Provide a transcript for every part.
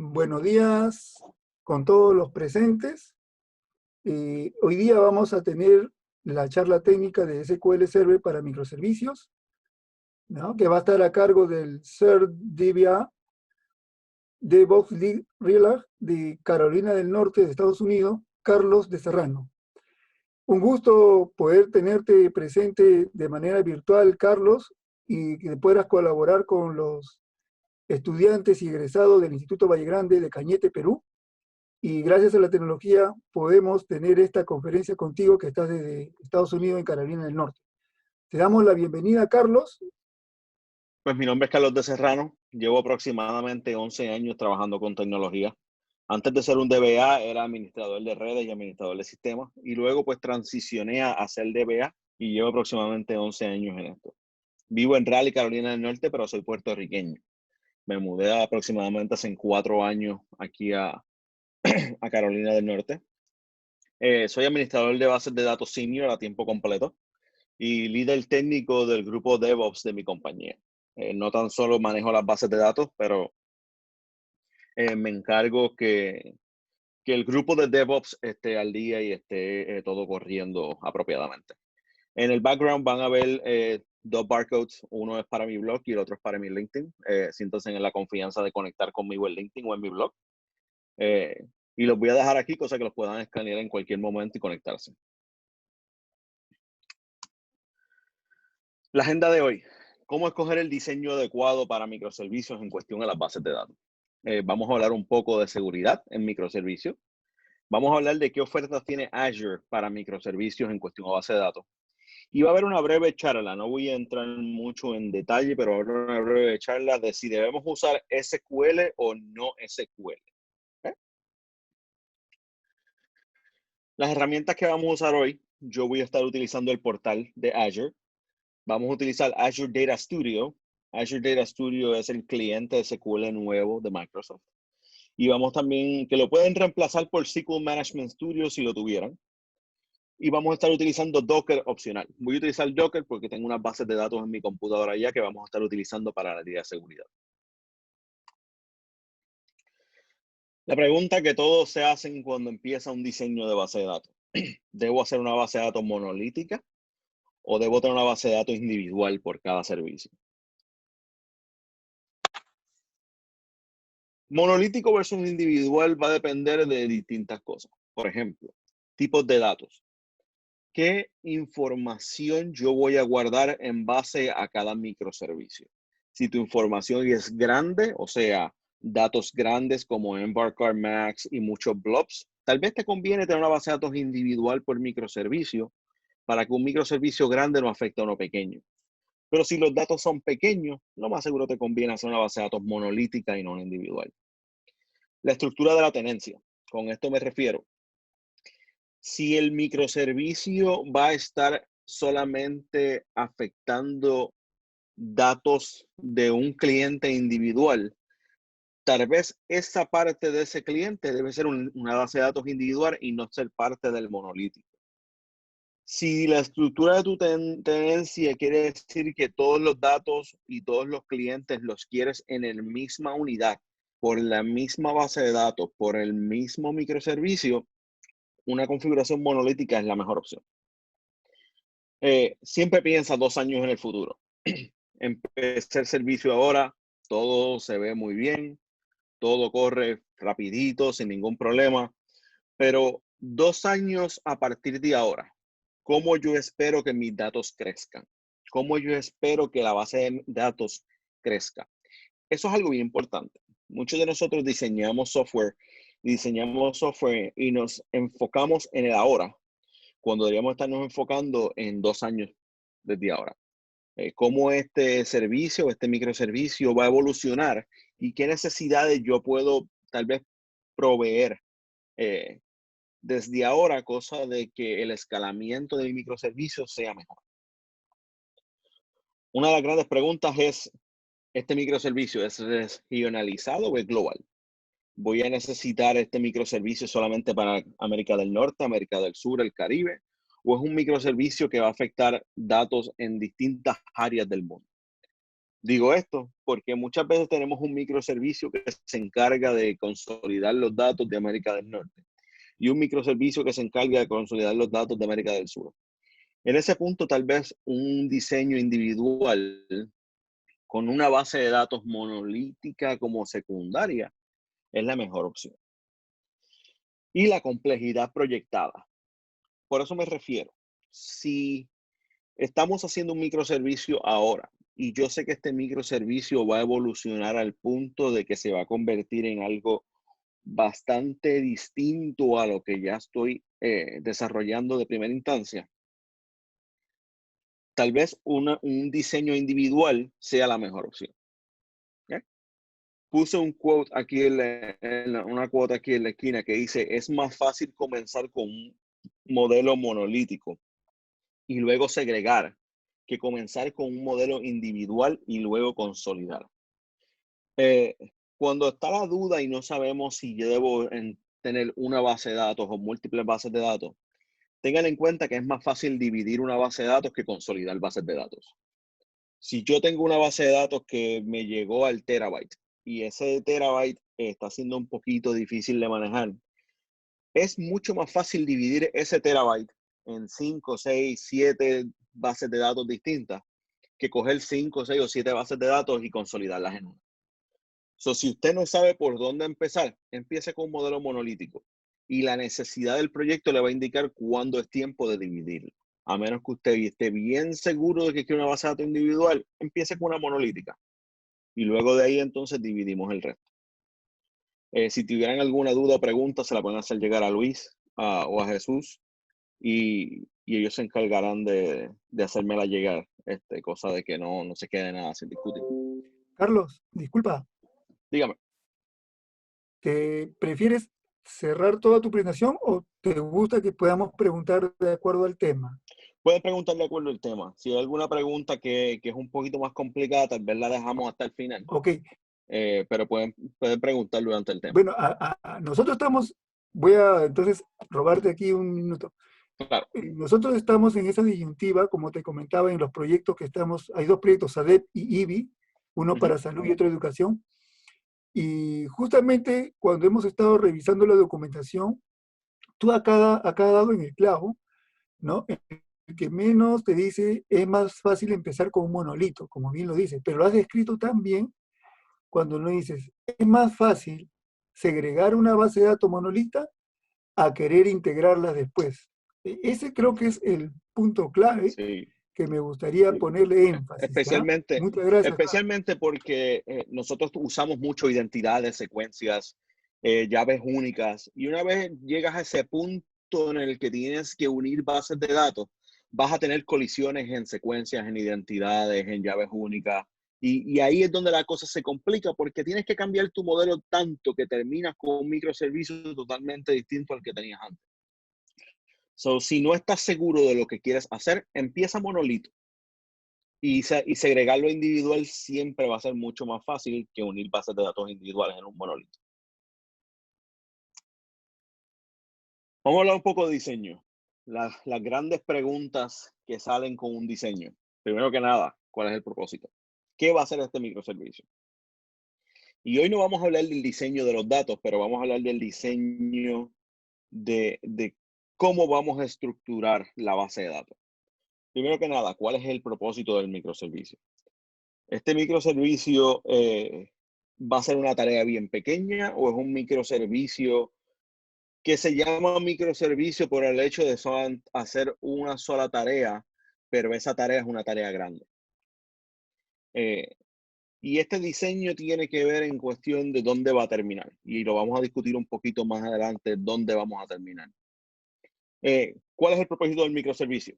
Buenos días con todos los presentes. Hoy día vamos a tener la charla técnica de SQL Server para microservicios, ¿no? Que va a estar a cargo del Sir DBA DevOps Lead Relag de Carolina del Norte de Estados Unidos, Carlos de Serrano. Un gusto poder tenerte presente de manera virtual, Carlos, y que puedas colaborar con los estudiantes y egresados del Instituto Valle Grande de Cañete, Perú. Y gracias a la tecnología podemos tener esta conferencia contigo que estás desde Estados Unidos en Carolina del Norte. Te damos la bienvenida, Carlos. Pues mi nombre es Carlos de Serrano. Llevo aproximadamente 11 años trabajando con tecnología. Antes de ser un DBA era administrador de redes y administrador de sistemas. Y luego pues transicioné a ser DBA y llevo aproximadamente 11 años en esto. Vivo en Raleigh, Carolina del Norte, pero soy puertorriqueño. Me mudé aproximadamente hace 4 años aquí a Carolina del Norte. Soy administrador de bases de datos senior a tiempo completo y líder técnico del grupo DevOps de mi compañía. No tan solo manejo las bases de datos, pero me encargo que el grupo de DevOps esté al día y esté todo corriendo apropiadamente. En el background van a ver dos barcodes. Uno es para mi blog y el otro es para mi LinkedIn. Siéntanse en la confianza de conectar conmigo en LinkedIn o en mi blog. Y los voy a dejar aquí, cosa que los puedan escanear en cualquier momento y conectarse. La agenda de hoy. ¿Cómo escoger el diseño adecuado para microservicios en cuestión a las bases de datos? Vamos a hablar un poco de seguridad en microservicios. Vamos a hablar de qué ofertas tiene Azure para microservicios en cuestión a base de datos. Y va a haber una breve charla, no voy a entrar mucho en detalle, pero va a haber una breve charla de si debemos usar SQL o no SQL. ¿Okay? Las herramientas que vamos a usar hoy, yo voy a estar utilizando el portal de Azure. Vamos a utilizar Azure Data Studio. Azure Data Studio es el cliente de SQL nuevo de Microsoft. Y vamos también, que lo pueden reemplazar por SQL Management Studio si lo tuvieran. Y vamos a estar utilizando Docker opcional. Voy a utilizar Docker porque tengo unas bases de datos en mi computadora ya que vamos a estar utilizando para la área de seguridad. La pregunta que todos se hacen cuando empieza un diseño de base de datos. ¿Debo hacer una base de datos monolítica o debo tener una base de datos individual por cada servicio? Monolítico versus individual va a depender de distintas cosas. Por ejemplo, tipos de datos. ¿Qué información yo voy a guardar en base a cada microservicio? Si tu información es grande, o sea, datos grandes como Embarcard Max y muchos blobs, tal vez te conviene tener una base de datos individual por microservicio para que un microservicio grande no afecte a uno pequeño. Pero si los datos son pequeños, lo más seguro te conviene hacer una base de datos monolítica y no una individual. La estructura de la tenencia. Con esto me refiero. Si el microservicio va a estar solamente afectando datos de un cliente individual, tal vez esa parte de ese cliente debe ser una base de datos individual y no ser parte del monolítico. Si la estructura de tu tenencia quiere decir que todos los datos y todos los clientes los quieres en la misma unidad, por la misma base de datos, por el mismo microservicio, una configuración monolítica es la mejor opción. Siempre piensa 2 años en el futuro. Empecé el servicio ahora, todo se ve muy bien, todo corre rapidito, sin ningún problema, pero 2 años a partir de ahora, ¿cómo yo espero que mis datos crezcan? ¿Cómo yo espero que la base de datos crezca? Eso es algo bien importante. Muchos de nosotros diseñamos software y nos enfocamos en el ahora, cuando deberíamos estarnos enfocando en 2 años desde ahora. Cómo este servicio, este microservicio va a evolucionar y qué necesidades yo puedo tal vez proveer desde ahora, cosa de que el escalamiento del microservicio sea mejor. Una de las grandes preguntas es, ¿este microservicio es regionalizado o es global? ¿Voy a necesitar este microservicio solamente para América del Norte, América del Sur, el Caribe? ¿O es un microservicio que va a afectar datos en distintas áreas del mundo? Digo esto porque muchas veces tenemos un microservicio que se encarga de consolidar los datos de América del Norte y un microservicio que se encarga de consolidar los datos de América del Sur. En ese punto, tal vez un diseño individual con una base de datos monolítica como secundaria es la mejor opción. Y la complejidad proyectada. Por eso me refiero. Si estamos haciendo un microservicio ahora y yo sé que este microservicio va a evolucionar al punto de que se va a convertir en algo bastante distinto a lo que ya estoy desarrollando de primera instancia, tal vez un diseño individual sea la mejor opción. ¿Okay? Puse un quote aquí una cuota aquí en la esquina que dice, es más fácil comenzar con un modelo monolítico y luego segregar que comenzar con un modelo individual y luego consolidar. Eh, cuando está la duda y no sabemos si yo debo tener una base de datos o múltiples bases de datos, tengan en cuenta que es más fácil dividir una base de datos que consolidar bases de datos. Si yo tengo una base de datos que me llegó al terabyte y ese terabyte está siendo un poquito difícil de manejar, es mucho más fácil dividir ese terabyte en 5, 6, 7 bases de datos distintas que coger 5, 6 o 7 bases de datos y consolidarlas en una. Si usted no sabe por dónde empezar, empiece con un modelo monolítico y la necesidad del proyecto le va a indicar cuándo es tiempo de dividirlo. A menos que usted esté bien seguro de que quiere una base de datos individual, empiece con una monolítica y luego de ahí entonces dividimos el resto. Si tuvieran alguna duda o pregunta, se la pueden hacer llegar a Luis o a Jesús y ellos se encargarán de hacérmela llegar, cosa de que no se quede nada sin discutir. Carlos, disculpa, Dígame. ¿te prefieres cerrar toda tu presentación o te gusta que podamos preguntar de acuerdo al tema? Pueden preguntar de acuerdo al tema. Si hay alguna pregunta que es un poquito más complicada, tal vez la dejamos hasta el final. Ok, Pero pueden preguntar durante el tema. bueno, nosotros estamos, voy a entonces robarte aquí un minuto. Claro. Nosotros estamos en esa disyuntiva, como te comentaba, en los proyectos que estamos, hay dos proyectos, ADEP y IBI, uno para salud y otro educación. Y justamente cuando hemos estado revisando la documentación, tú acá dado en el clavo, ¿no? El que menos te dice es más fácil empezar con un monolito, como bien lo dice, pero lo has descrito tan bien cuando no dices, es más fácil segregar una base de datos monolita a querer integrarlas después. Ese creo que es el punto clave Sí. que me gustaría ponerle énfasis. ¿Ya? Muchas gracias. Especialmente porque nosotros usamos mucho identidades, secuencias, llaves únicas, y una vez llegas a ese punto en el que tienes que unir bases de datos, vas a tener colisiones en secuencias, en identidades, en llaves únicas, y ahí es donde la cosa se complica porque tienes que cambiar tu modelo tanto que terminas con un microservicio totalmente distinto al que tenías antes. Si no estás seguro de lo que quieres hacer, empieza monolito. Y segregarlo individual siempre va a ser mucho más fácil que unir bases de datos individuales en un monolito. Vamos a hablar un poco de diseño. Las grandes preguntas que salen con un diseño. Primero que nada, ¿cuál es el propósito? ¿Qué va a hacer este microservicio? Y hoy no vamos a hablar del diseño de los datos, pero vamos a hablar del diseño de cómo vamos a estructurar la base de datos. Primero que nada, ¿cuál es el propósito del microservicio? ¿Este microservicio va a ser una tarea bien pequeña o es un microservicio que se llama microservicio por el hecho de hacer una sola tarea, pero esa tarea es una tarea grande? Y este diseño tiene que ver en cuestión de dónde va a terminar. Y lo vamos a discutir un poquito más adelante, dónde vamos a terminar. ¿Cuál es el propósito del microservicio?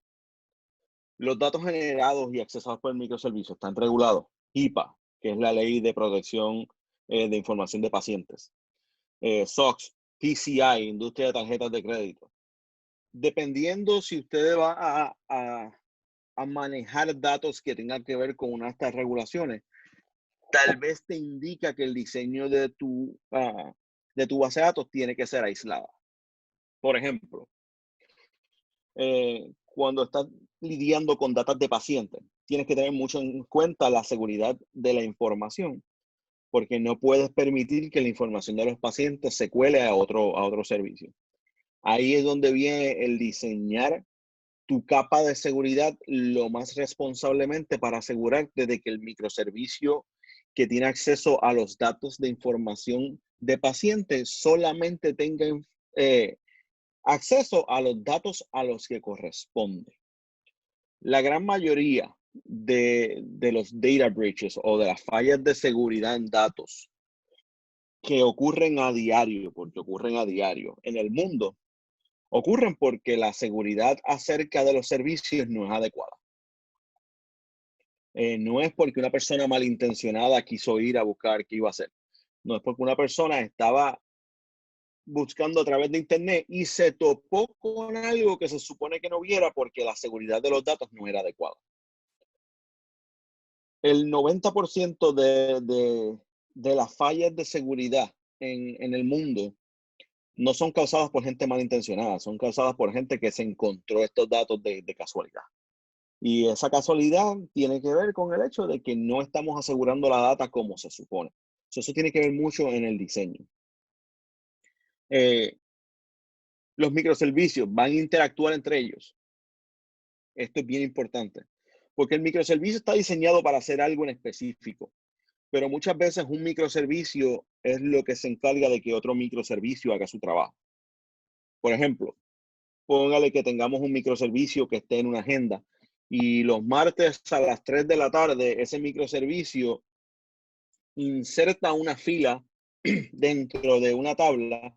Los datos generados y accesados por el microservicio están regulados. HIPAA, que es la Ley de Protección de Información de Pacientes. SOX, PCI, Industria de Tarjetas de Crédito. Dependiendo si usted va a manejar datos que tengan que ver con una de estas regulaciones, tal vez te indica que el diseño de tu base de datos tiene que ser aislada. Por ejemplo, cuando estás lidiando con datos de pacientes, tienes que tener mucho en cuenta la seguridad de la información, porque no puedes permitir que la información de los pacientes se cuele a otro servicio. Ahí es donde viene el diseñar tu capa de seguridad lo más responsablemente para asegurarte de que el microservicio que tiene acceso a los datos de información de pacientes solamente tenga acceso a los datos a los que corresponde. La gran mayoría de los data breaches o de las fallas de seguridad en datos que ocurren a diario, porque ocurren a diario en el mundo, ocurren porque la seguridad acerca de los servicios no es adecuada. No es porque una persona malintencionada quiso ir a buscar qué iba a hacer. No es porque una persona estaba buscando a través de internet y se topó con algo que se supone que no viera porque la seguridad de los datos no era adecuada. El 90% de las fallas de seguridad en el mundo no son causadas por gente malintencionada, son causadas por gente que se encontró estos datos de casualidad. Y esa casualidad tiene que ver con el hecho de que no estamos asegurando la data como se supone. Eso tiene que ver mucho en el diseño. Los microservicios van a interactuar entre ellos. Esto es bien importante, porque el microservicio está diseñado para hacer algo en específico, pero muchas veces un microservicio es lo que se encarga de que otro microservicio haga su trabajo. Por ejemplo, póngale que tengamos un microservicio que esté en una agenda y los martes a las 3 de la tarde ese microservicio inserta una fila dentro de una tabla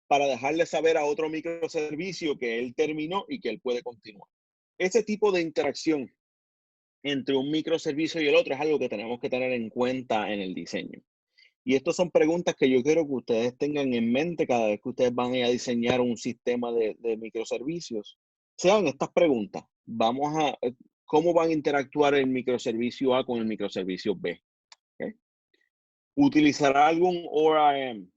para dejarle saber a otro microservicio que él terminó y que él puede continuar. Ese tipo de interacción entre un microservicio y el otro es algo que tenemos que tener en cuenta en el diseño. Y estas son preguntas que yo quiero que ustedes tengan en mente cada vez que ustedes van a diseñar un sistema de microservicios. Sean estas preguntas. ¿Cómo van a interactuar el microservicio A con el microservicio B? ¿Okay? ¿Utilizará algún ORM?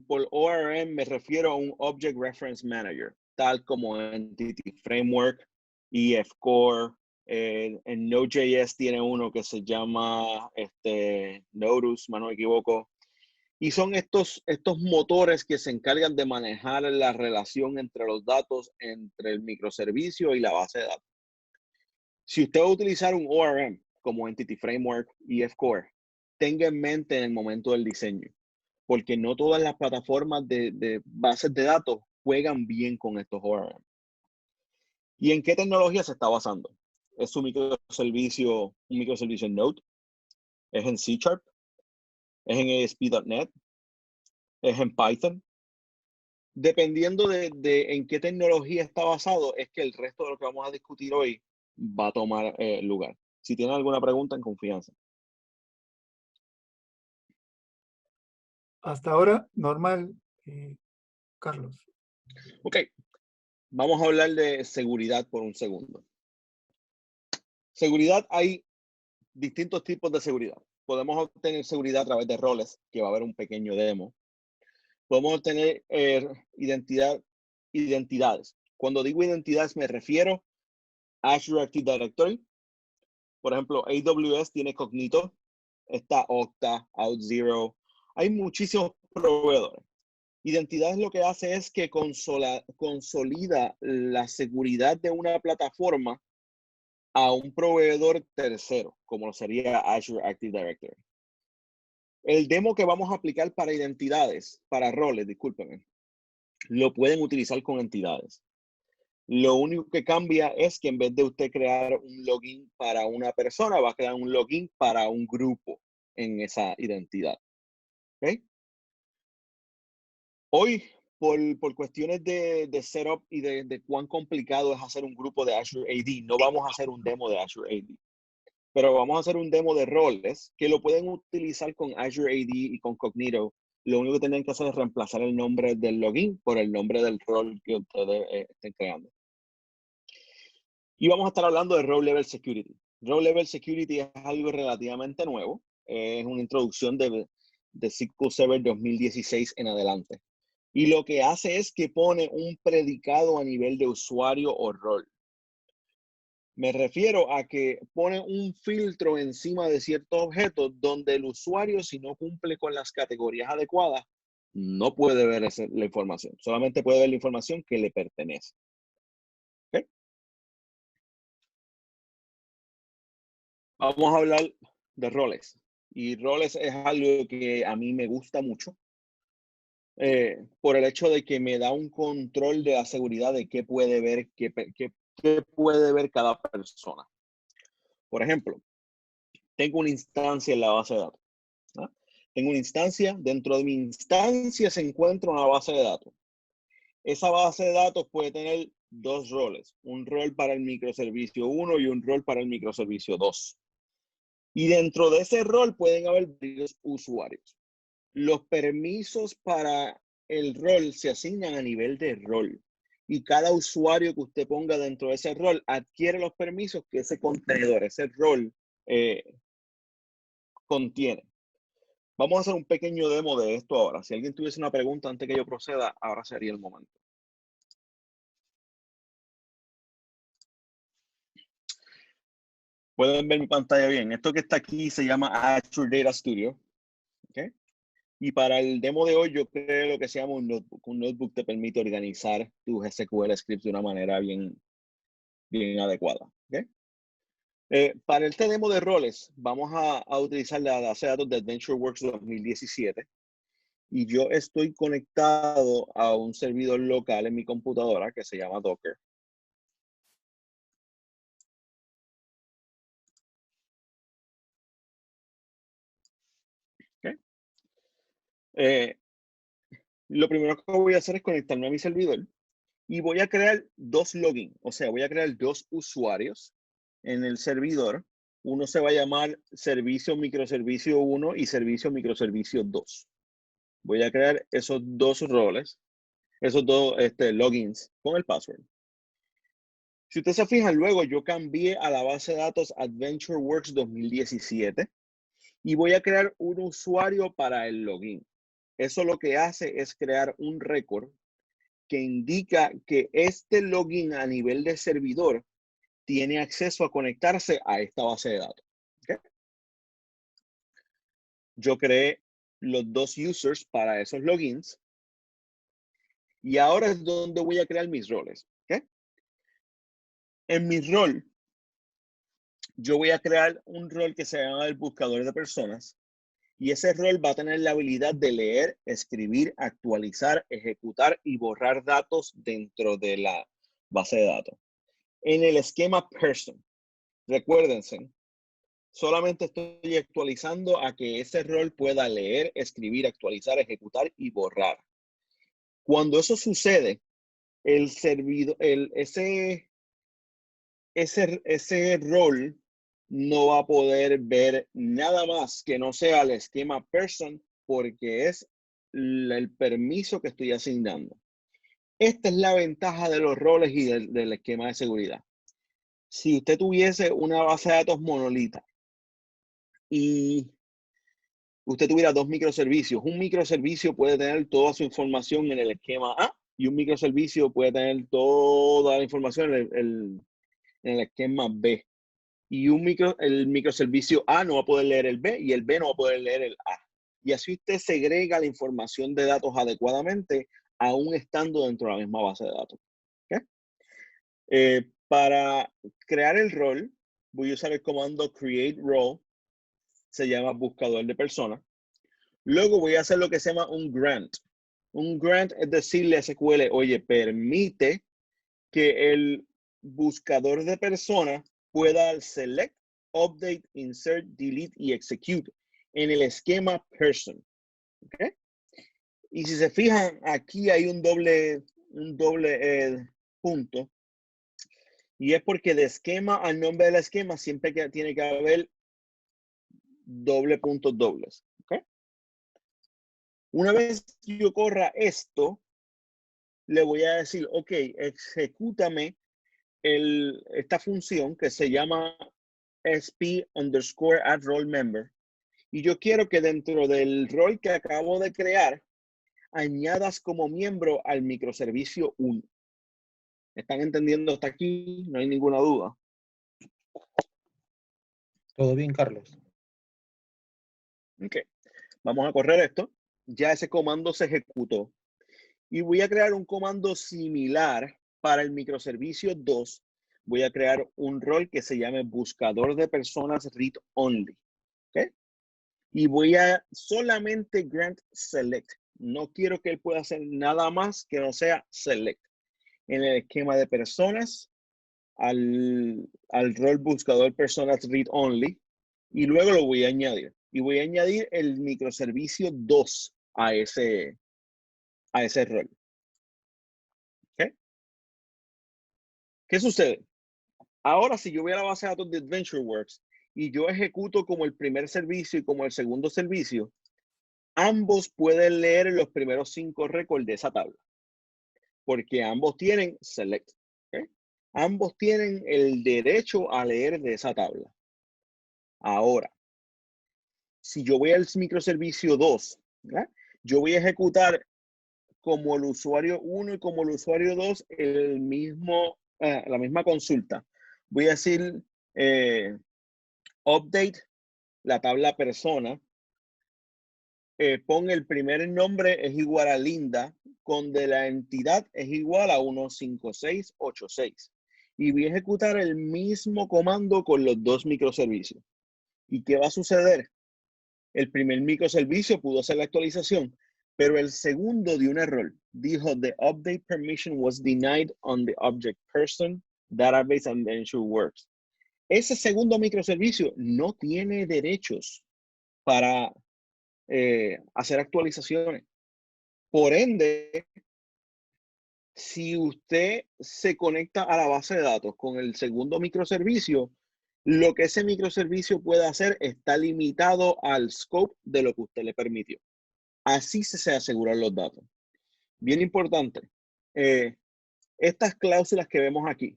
Por ORM me refiero a un Object Reference Manager, tal como Entity Framework, EF Core. En Node.js tiene uno que se llama Nodus, si no me equivoco. Y son estos motores que se encargan de manejar la relación entre los datos, entre el microservicio y la base de datos. Si usted va a utilizar un ORM como Entity Framework y EF Core, tenga en mente en el momento del diseño, porque no todas las plataformas de bases de datos juegan bien con estos ORM. ¿Y en qué tecnología se está basando? ¿Es un microservicio en Node? ¿Es en C#? ¿Es en ASP.NET? ¿Es en Python? Dependiendo de en qué tecnología está basado, es que el resto de lo que vamos a discutir hoy va a tomar lugar. Si tienen alguna pregunta, en confianza. Hasta ahora, normal, Carlos. Ok, vamos a hablar de seguridad por un segundo. Seguridad, hay distintos tipos de seguridad. Podemos obtener seguridad a través de roles, que va a haber un pequeño demo. Podemos obtener identidades. Cuando digo identidades me refiero a Azure Active Directory. Por ejemplo, AWS tiene Cognito, está Okta, OutZero. Hay muchísimos proveedores. Identidad lo que hace es que consolida la seguridad de una plataforma a un proveedor tercero, como lo sería Azure Active Directory. El demo que vamos a aplicar para identidades, para roles, discúlpenme, lo pueden utilizar con entidades. Lo único que cambia es que en vez de usted crear un login para una persona, va a crear un login para un grupo en esa identidad. ¿Okay? Hoy, por cuestiones de setup y de cuán complicado es hacer un grupo de Azure AD, no vamos a hacer un demo de Azure AD. Pero vamos a hacer un demo de roles que lo pueden utilizar con Azure AD y con Cognito. Lo único que tienen que hacer es reemplazar el nombre del login por el nombre del rol que ustedes estén creando. Y vamos a estar hablando de Row Level Security. Row Level Security es algo relativamente nuevo. Es una introducción de SQL Server 2016 en adelante. Y lo que hace es que pone un predicado a nivel de usuario o rol. Me refiero a que pone un filtro encima de ciertos objetos donde el usuario, si no cumple con las categorías adecuadas, no puede ver la información. Solamente puede ver la información que le pertenece. ¿Okay? Vamos a hablar de roles. Y roles es algo que a mí me gusta mucho. Por el hecho de que me da un control de la seguridad de qué puede ver, qué puede ver cada persona. Por ejemplo, tengo una instancia en la base de datos. ¿No? Tengo una instancia, dentro de mi instancia se encuentra una base de datos. Esa base de datos puede tener dos roles, un rol para el microservicio 1 y un rol para el microservicio 2. Y dentro de ese rol pueden haber varios usuarios. Los permisos para el rol se asignan a nivel de rol. Y cada usuario que usted ponga dentro de ese rol adquiere los permisos que ese contenedor, ese rol contiene. Vamos a hacer un pequeño demo de esto ahora. Si alguien tuviese una pregunta antes que yo proceda, ahora sería el momento. Pueden ver mi pantalla bien. Esto que está aquí se llama Azure Data Studio. ¿Okay? Y para el demo de hoy, yo creo lo que se llama un notebook. Un notebook te permite organizar tus SQL scripts de una manera bien adecuada. ¿Okay? Para este demo de roles, vamos a utilizar la base de datos de AdventureWorks 2017. Y yo estoy conectado a un servidor local en mi computadora que se llama Docker. ¿Okay? Lo primero que voy a hacer es conectarme a mi servidor y voy a crear dos logins. O sea, voy a crear dos usuarios en el servidor. Uno se va a llamar servicio microservicio 1 y servicio microservicio 2. Voy a crear esos dos roles, esos dos logins con el password. Si ustedes se fijan, luego yo cambié a la base de datos AdventureWorks 2017 y voy a crear un usuario para el login. Eso lo que hace es crear un récord que indica que este login a nivel de servidor tiene acceso a conectarse a esta base de datos. ¿Okay? Yo creé los dos users para esos logins y ahora es donde voy a crear mis roles. ¿Okay? En mi rol, yo voy a crear un rol que se llama el buscador de personas y ese rol va a tener la habilidad de leer, escribir, actualizar, ejecutar y borrar datos dentro de la base de datos. En el esquema person, recuérdense, solamente estoy actualizando a que ese rol pueda leer, escribir, actualizar, ejecutar y borrar. Cuando eso sucede, el servidor, ese rol no va a poder ver nada más que no sea el esquema person porque es el permiso que estoy asignando. Esta es la ventaja de los roles y del esquema de seguridad. Si usted tuviese una base de datos monolita y usted tuviera dos microservicios, un microservicio puede tener toda su información en el esquema A y un microservicio puede tener toda la información en el esquema B. Y el microservicio A no va a poder leer el B y el B no va a poder leer el A. Y así usted segrega la información de datos adecuadamente, aún estando dentro de la misma base de datos. ¿Okay? Para crear el rol, voy a usar el comando create role, se llama buscador de personas. Luego voy a hacer lo que se llama un grant. Un grant es decirle a SQL, oye, permite que el buscador de personas pueda select, update, insert, delete y execute en el esquema person. ¿Okay? Y si se fijan, aquí hay un doble punto. Y es porque de esquema al nombre del esquema siempre tiene que haber doble puntos dobles. ¿Okay? Una vez que yo corra esto, le voy a decir, ok, ejecútame esta función que se llama sp_add_role_member. Y yo quiero que dentro del rol que acabo de crear, añadas como miembro al microservicio 1. ¿Están entendiendo hasta aquí? No hay ninguna duda. Todo bien, Carlos. Ok, vamos a correr esto. Ya ese comando se ejecutó. Y voy a crear un comando similar para el microservicio 2. Voy a crear un rol que se llame buscador de personas read only. ¿Okay? Y voy a solamente grant select. No quiero que él pueda hacer nada más que no sea select. En el esquema de personas, al rol buscador personas read only. Y luego lo voy a añadir. Y voy a añadir el microservicio 2 a ese rol. ¿Okay? ¿Qué sucede? Ahora, si yo voy a la base de datos de AdventureWorks y yo ejecuto como el primer servicio y como el segundo servicio, ambos pueden leer los primeros 5 récords de esa tabla. Porque ambos tienen select. ¿Okay? Ambos tienen el derecho a leer de esa tabla. Ahora, si yo voy al microservicio 2, ¿verdad? Yo voy a ejecutar como el usuario 1 y como el usuario 2 la misma consulta. Voy a decir update la tabla persona. Pon el primer nombre es igual a Linda, con de la entidad es igual a 15686. Y voy a ejecutar el mismo comando con los 2 microservicios. ¿Y qué va a suceder? El primer microservicio pudo hacer la actualización, pero el segundo dio un error. Dijo, the update permission was denied on the object person database and AdventureWorks. Ese segundo microservicio no tiene derechos para hacer actualizaciones. Por ende, si usted se conecta a la base de datos con el segundo microservicio, lo que ese microservicio puede hacer está limitado al scope de lo que usted le permitió. Así se aseguran los datos. Bien importante, estas cláusulas que vemos aquí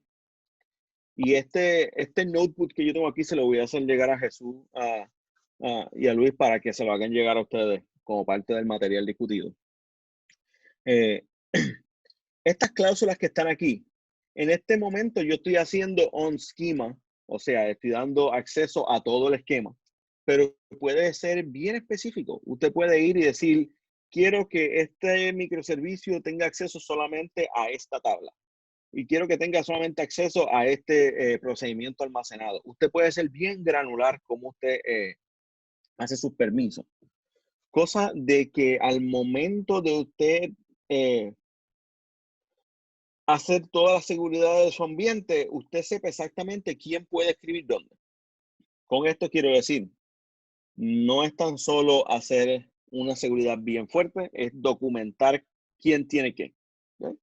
y este notebook que yo tengo aquí se lo voy a hacer llegar a Jesús y a Luis para que se lo hagan llegar a ustedes como parte del material discutido. Estas cláusulas que están aquí, en este momento yo estoy haciendo on schema, o sea, estoy dando acceso a todo el esquema, pero puede ser bien específico. Usted puede ir y decir, quiero que este microservicio tenga acceso solamente a esta tabla y quiero que tenga solamente acceso a este procedimiento almacenado. Usted puede ser bien granular como usted hace sus permisos. Cosa de que al momento de usted hacer toda la seguridad de su ambiente, usted sepa exactamente quién puede escribir dónde. Con esto quiero decir, no es tan solo hacer una seguridad bien fuerte, es documentar quién tiene qué. ¿Okay?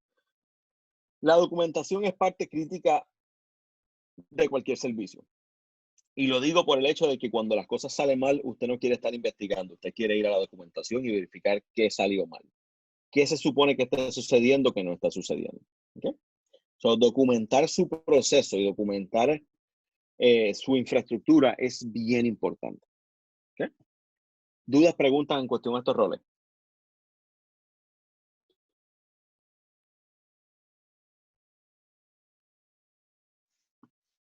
La documentación es parte crítica de cualquier servicio. Y lo digo por el hecho de que cuando las cosas salen mal, usted no quiere estar investigando, usted quiere ir a la documentación y verificar qué salió mal. ¿Qué se supone que está sucediendo que no está sucediendo? ¿Okay? So, documentar su proceso y documentar su infraestructura es bien importante. ¿Okay? ¿Dudas, preguntas en cuestión de estos roles?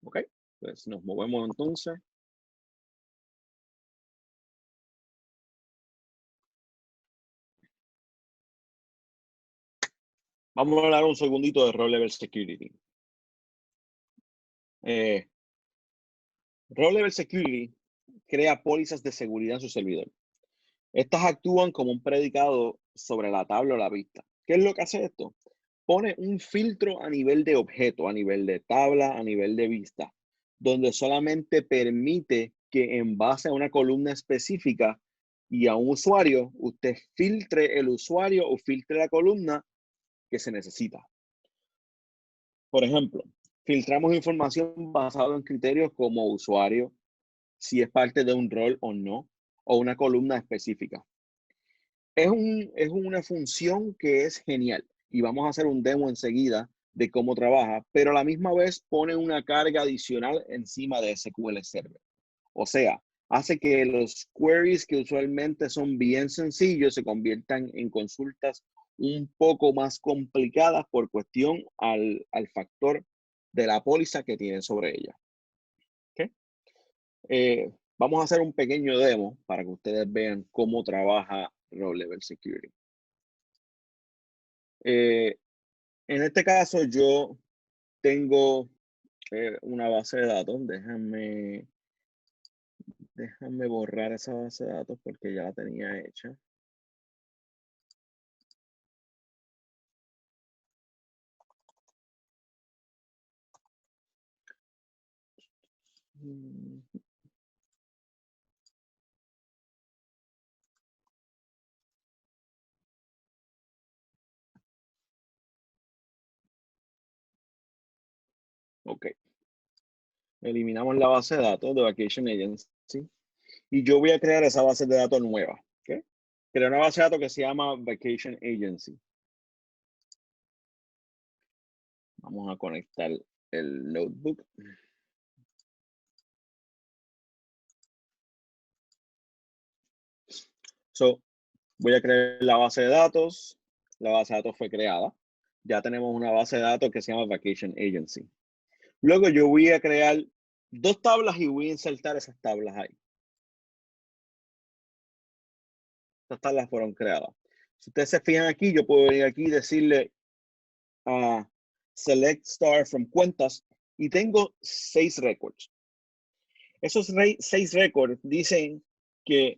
Ok, pues nos movemos entonces. Vamos a hablar un segundito de Role Level Security. Role Level Security crea pólizas de seguridad en su servidor. Estas actúan como un predicado sobre la tabla o la vista. ¿Qué es lo que hace esto? Pone un filtro a nivel de objeto, a nivel de tabla, a nivel de vista, donde solamente permite que en base a una columna específica y a un usuario, usted filtre el usuario o filtre la columna que se necesita. Por ejemplo, filtramos información basada en criterios como usuario, si es parte de un rol o no, o una columna específica. Es una función que es genial y vamos a hacer un demo enseguida de cómo trabaja, pero a la misma vez pone una carga adicional encima de SQL Server. O sea, hace que los queries que usualmente son bien sencillos se conviertan en consultas un poco más complicadas por cuestión al factor de la póliza que tienen sobre ella. ¿Okay? Vamos a hacer un pequeño demo para que ustedes vean cómo trabaja Row Level Security. En este caso yo tengo una base de datos. Déjame borrar esa base de datos porque ya la tenía hecha. Ok. Eliminamos la base de datos de Vacation Agency y yo voy a crear esa base de datos nueva. ¿Okay? Crear una base de datos que se llama Vacation Agency. Vamos a conectar el notebook. So, voy a crear la base de datos. La base de datos fue creada. Ya tenemos una base de datos que se llama Vacation Agency. Luego yo voy a crear dos tablas y voy a insertar esas tablas ahí. Estas tablas fueron creadas. Si ustedes se fijan aquí, yo puedo venir aquí y decirle a Select Star from Cuentas y tengo 6 records. Esos 6 records dicen que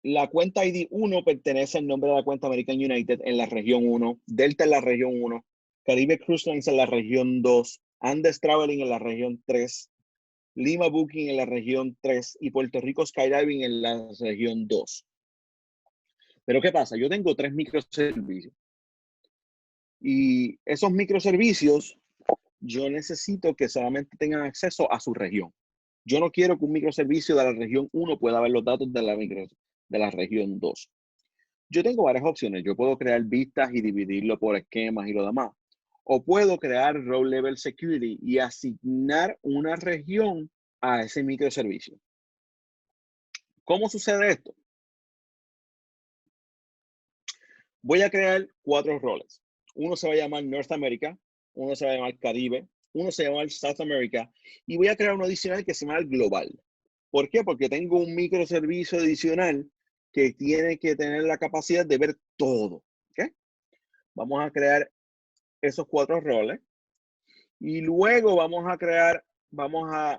la cuenta ID 1 pertenece al nombre de la cuenta American United en la región 1, Delta en la región 1, Caribe Cruise Lines en la región 2, Andes Traveling en la región 3, Lima Booking en la región 3 y Puerto Rico Skydiving en la región 2. Pero ¿qué pasa? Yo tengo 3 microservicios. Y esos microservicios, yo necesito que solamente tengan acceso a su región. Yo no quiero que un microservicio de la región 1 pueda ver los datos de la región 2. Yo tengo varias opciones. Yo puedo crear vistas y dividirlo por esquemas y lo demás. O puedo crear Row Level Security y asignar una región a ese microservicio. ¿Cómo sucede esto? Voy a crear 4 roles. Uno se va a llamar North America, uno se va a llamar Caribe, uno se va a llamar South America y voy a crear uno adicional que se llama Global. ¿Por qué? Porque tengo un microservicio adicional que tiene que tener la capacidad de ver todo. ¿Okay? Vamos a crear esos 4 roles y luego vamos a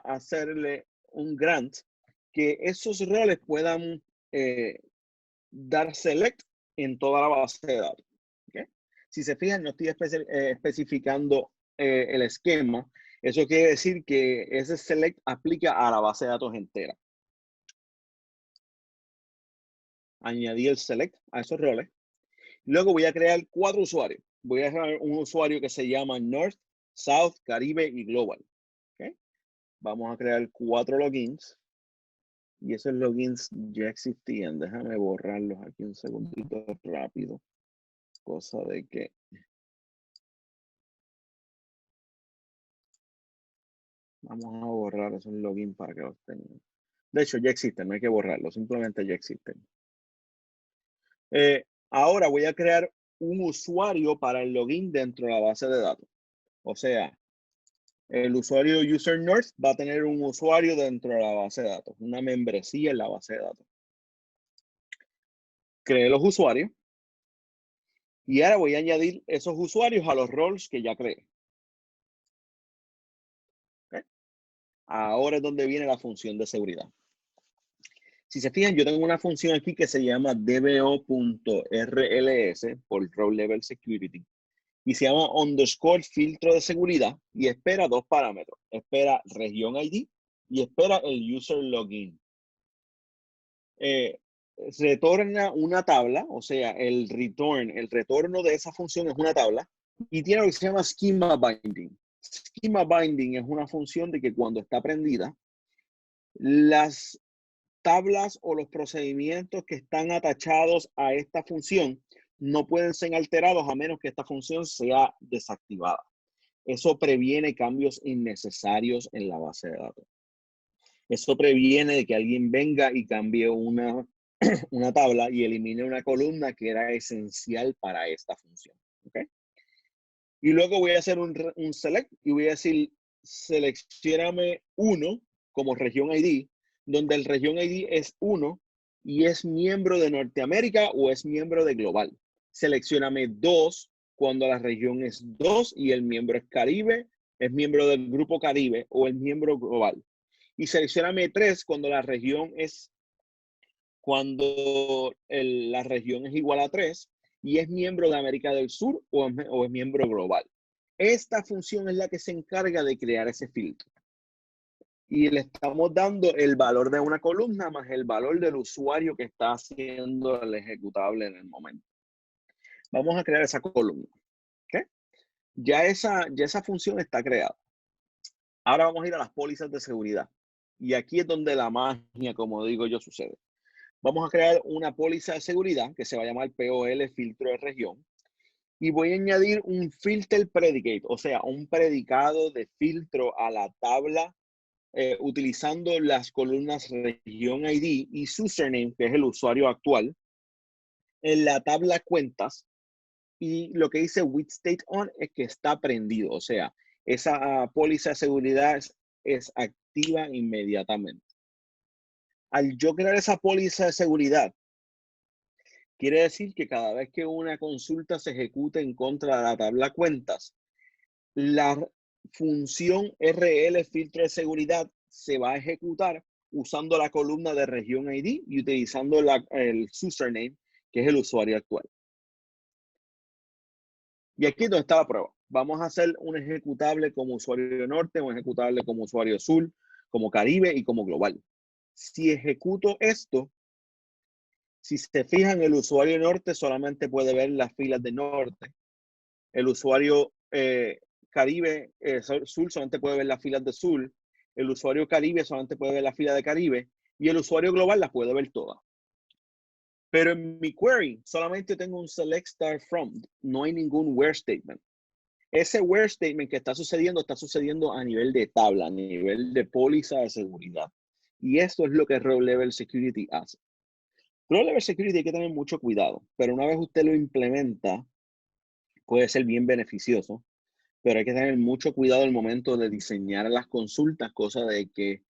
hacerle un grant que esos roles puedan dar select en toda la base de datos. ¿Okay? Si se fijan, no estoy especificando el esquema. Eso quiere decir que ese select aplica a la base de datos entera. Añadir el select a esos roles. Luego voy a crear 4 usuarios. Voy a crear un usuario que se llama North, South, Caribe y Global. ¿Okay? Vamos a crear 4 logins. Y esos logins ya existían. Déjame borrarlos aquí un segundito rápido. Cosa de que vamos a borrar esos logins para que los tengan. De hecho, ya existen, no hay que borrarlos, simplemente ya existen. Ahora voy a crear un usuario para el login dentro de la base de datos. O sea, el usuario User North va a tener un usuario dentro de la base de datos, una membresía en la base de datos. Creé los usuarios y ahora voy a añadir esos usuarios a los roles que ya creé. ¿Okay? Ahora es donde viene la función de seguridad. Si se fijan, yo tengo una función aquí que se llama dbo.rls por Row Level Security y se llama underscore filtro de seguridad y espera 2 parámetros. Espera región ID y espera el user login. Retorna una tabla, o sea, el retorno de esa función es una tabla y tiene lo que se llama schema binding. Schema binding es una función de que cuando está prendida, las tablas o los procedimientos que están atachados a esta función no pueden ser alterados a menos que esta función sea desactivada. Eso previene cambios innecesarios en la base de datos. Eso previene de que alguien venga y cambie una tabla y elimine una columna que era esencial para esta función. ¿Okay? Y luego voy a hacer un select y voy a decir, seleccióname uno como región ID, donde el región ID es 1 y es miembro de Norteamérica o es miembro de Global. Seleccióname 2 cuando la región es 2 y el miembro es Caribe, es miembro del Grupo Caribe o el miembro Global. Y seleccioname 3 cuando la región es la región es igual a 3 y es miembro de América del Sur o es miembro global. Esta función es la que se encarga de crear ese filtro. Y le estamos dando el valor de una columna más el valor del usuario que está haciendo el ejecutable en el momento. Vamos a crear esa columna. ¿Okay? Ya esa función está creada. Ahora vamos a ir a las pólizas de seguridad. Y aquí es donde la magia, como digo yo, sucede. Vamos a crear una póliza de seguridad que se va a llamar POL filtro de región. Y voy a añadir un filter predicate, o sea, un predicado de filtro a la tabla utilizando las columnas región ID y username, que es el usuario actual, en la tabla cuentas. Y lo que dice with state on es que está prendido, o sea, esa póliza de seguridad es activa inmediatamente. Al yo crear esa póliza de seguridad, quiere decir que cada vez que una consulta se ejecute en contra de la tabla cuentas, la función RL filtro de seguridad se va a ejecutar usando la columna de región ID y utilizando el username, que es el usuario actual. Y aquí es donde está la prueba. Vamos a hacer un ejecutable como usuario norte, un ejecutable como usuario sur, como Caribe y como global. Si ejecuto esto, si se fijan, el usuario norte solamente puede ver las filas de norte. El usuario Caribe, sur solamente puede ver las filas de sur. El usuario Caribe solamente puede ver la fila de Caribe. Y el usuario global las puede ver todas. Pero en mi query solamente tengo un select star from. No hay ningún where statement. Ese where statement que está sucediendo a nivel de tabla, a nivel de póliza de seguridad. Y esto es lo que Row Level Security hace. Row Level Security hay que tener mucho cuidado, pero una vez usted lo implementa, puede ser bien beneficioso, pero hay que tener mucho cuidado al momento de diseñar las consultas, cosa de que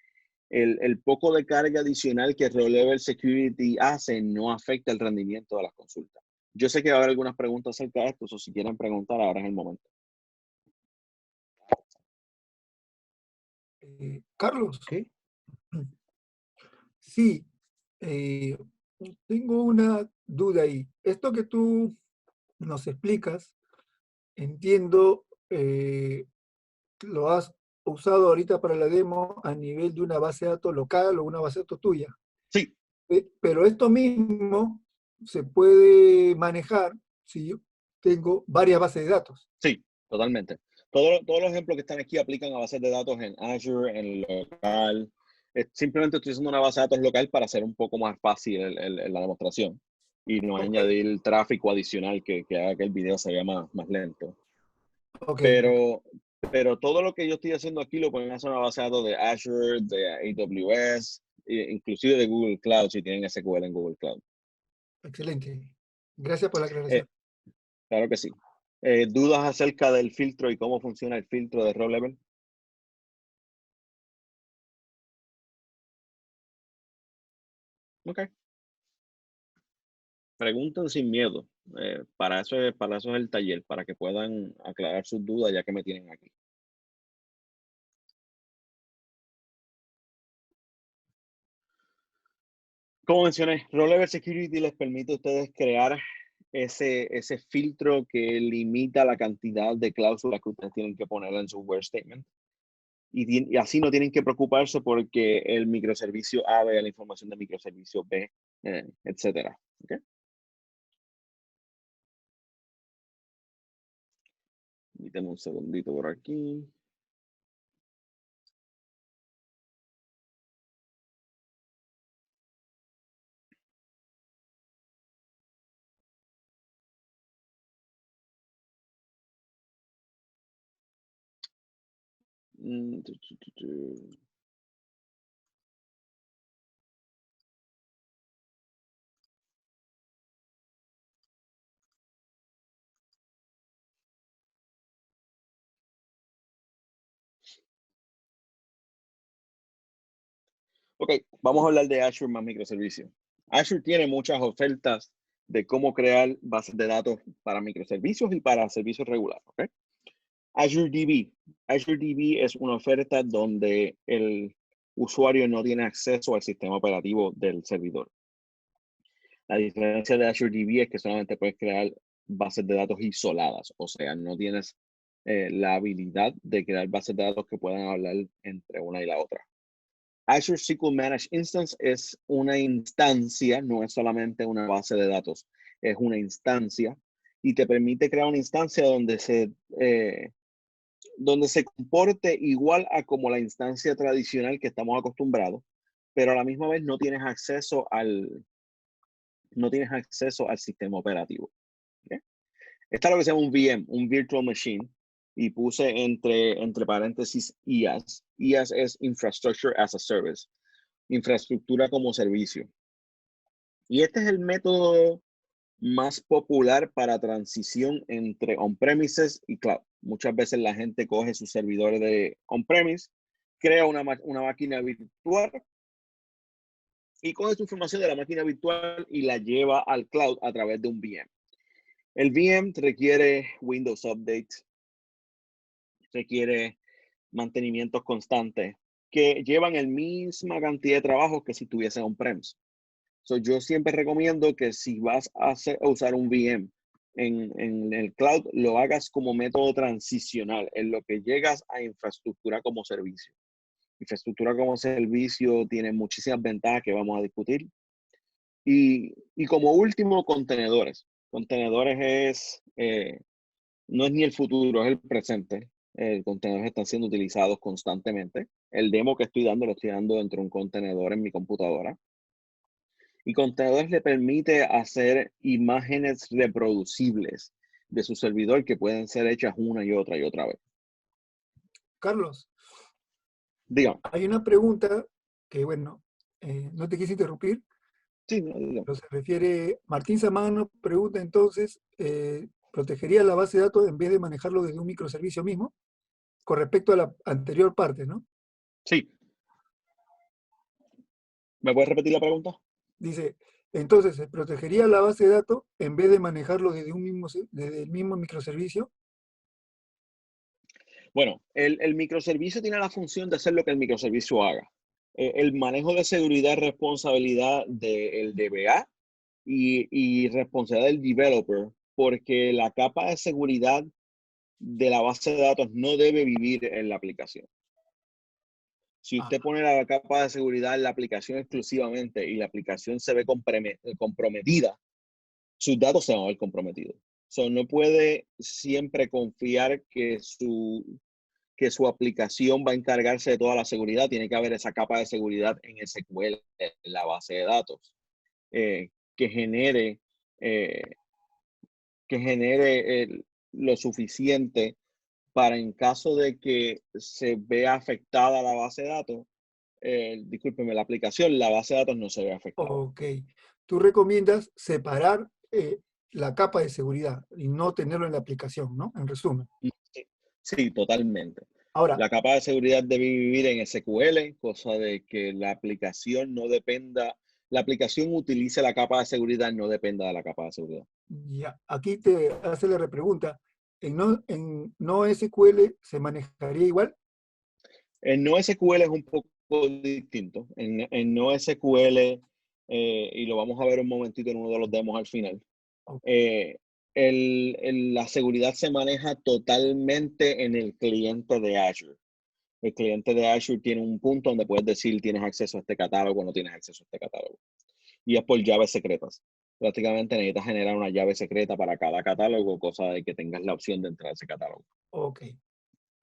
el poco de carga adicional que Row Level Security hace no afecta el rendimiento de las consultas. Yo sé que va a haber algunas preguntas acerca de esto, o si quieren preguntar, ahora es el momento. Carlos, ¿Okay? sí, eh, tengo una duda ahí. Esto que tú nos explicas, entiendo, lo has usado ahorita para la demo a nivel de una base de datos local o una base de datos tuya. Sí, Pero esto mismo se puede manejar si yo tengo varias bases de datos. sí, totalmente. Todos los ejemplos que están aquí aplican a bases de datos en Azure, en local. Simplemente estoy usando una base de datos local para hacer un poco más fácil la demostración y no Ok, añadir tráfico adicional que haga que el video se vea más lento. ok, ok. Pero todo lo que yo estoy haciendo aquí lo pueden hacer en una base de datos de Azure, de AWS, inclusive de Google Cloud, si tienen SQL en Google Cloud. Excelente. Gracias por la Eh, aclaración. claro que sí. ¿Dudas acerca del filtro y cómo funciona el filtro de Row Level? Ok. Pregunten sin miedo. Para eso es el taller, para que puedan aclarar sus dudas ya que me tienen aquí. Como mencioné, Row Level Security les permite a ustedes crear ese filtro que limita la cantidad de cláusulas que ustedes tienen que poner en su where statement. Y así no tienen que preocuparse porque el microservicio A vea la información del microservicio B, etcétera. ¿Okay? Permítame un segundito por aquí. Mm, tu, tu, tu, tu. Ok, vamos a hablar de Azure más microservicios. Azure tiene muchas ofertas de cómo crear bases de datos para microservicios y para servicios regulares. ¿Okay? Azure DB. Azure DB es una oferta donde el usuario no tiene acceso al sistema operativo del servidor. La diferencia de Azure DB es que solamente puedes crear bases de datos isoladas, o sea, no tienes la habilidad de crear bases de datos que puedan hablar entre una y la otra. Azure SQL Managed Instance es una instancia, no es solamente una base de datos, es una instancia y te permite crear una instancia donde se comporte igual a como la instancia tradicional que estamos acostumbrados, pero a la misma vez no tienes acceso al sistema operativo. ¿Okay? Está lo que se llama un VM, un Virtual Machine, y puse entre paréntesis IaaS. IaaS es Infrastructure as a Service, infraestructura como servicio. Y este es el método más popular para transición entre on-premises y cloud. Muchas veces la gente coge sus servidores de on-premise, crea una máquina virtual y coge su información de la máquina virtual y la lleva al cloud a través de un VM. El VM requiere Windows Update, requiere mantenimientos constantes que llevan la misma cantidad de trabajo que si tuviesen on-premise. So, yo siempre recomiendo que si vas a usar un VM en el cloud, lo hagas como método transicional, en lo que llegas a infraestructura como servicio. Infraestructura como servicio tiene muchísimas ventajas que vamos a discutir. Y como último, contenedores. Contenedores no es ni el futuro, es el presente. Contenedores están siendo utilizados constantemente. El demo que estoy dando lo estoy dando dentro de un contenedor en mi computadora. Y contenedores le permite hacer imágenes reproducibles de su servidor que pueden ser hechas una y otra vez. Carlos, Dígame. hay una pregunta que, bueno, no te quise interrumpir, Sí, no, dígame. pero se refiere, Martín Samano pregunta entonces, ¿protegería la base de datos en vez de manejarlo desde un microservicio mismo? Con respecto a la anterior parte, ¿no? Sí. ¿Me puedes repetir la pregunta? Dice, entonces, ¿se protegería la base de datos en vez de manejarlo desde el mismo microservicio? Bueno, el microservicio tiene la función de hacer lo que el microservicio haga. El manejo de seguridad es responsabilidad del DBA y responsabilidad del developer, porque la capa de seguridad de la base de datos no debe vivir en la aplicación. Si usted pone la capa de seguridad en la aplicación exclusivamente y la aplicación se ve comprometida, sus datos se van a ver comprometidos. So, no puede siempre confiar que su aplicación va a encargarse de toda la seguridad. Tiene que haber esa capa de seguridad en SQL, en la base de datos, que genere, eh, lo suficiente para en caso de que se vea afectada la base de datos, discúlpeme, la aplicación, la base de datos no se ve afectada. Ok. Tú recomiendas separar la capa de seguridad y no tenerlo en la aplicación, ¿no? En resumen. Sí, sí, totalmente. Ahora, La capa de seguridad debe vivir en SQL, cosa de que la aplicación no dependa, la aplicación utilice la capa de seguridad, no dependa de la capa de seguridad. ya, aquí te hace la repregunta. En no SQL se manejaría igual? En NoSQL es un poco distinto. En NoSQL, y lo vamos a ver un momentito en uno de los demos al final, Ok. eh, la seguridad se maneja totalmente en el cliente de Azure. El cliente de Azure tiene un punto donde puedes decir tienes acceso a este catálogo o no tienes acceso a este catálogo. Y es por llaves secretas. Prácticamente necesitas generar una llave secreta para cada catálogo, cosa de que tengas la opción de entrar a ese catálogo. Ok.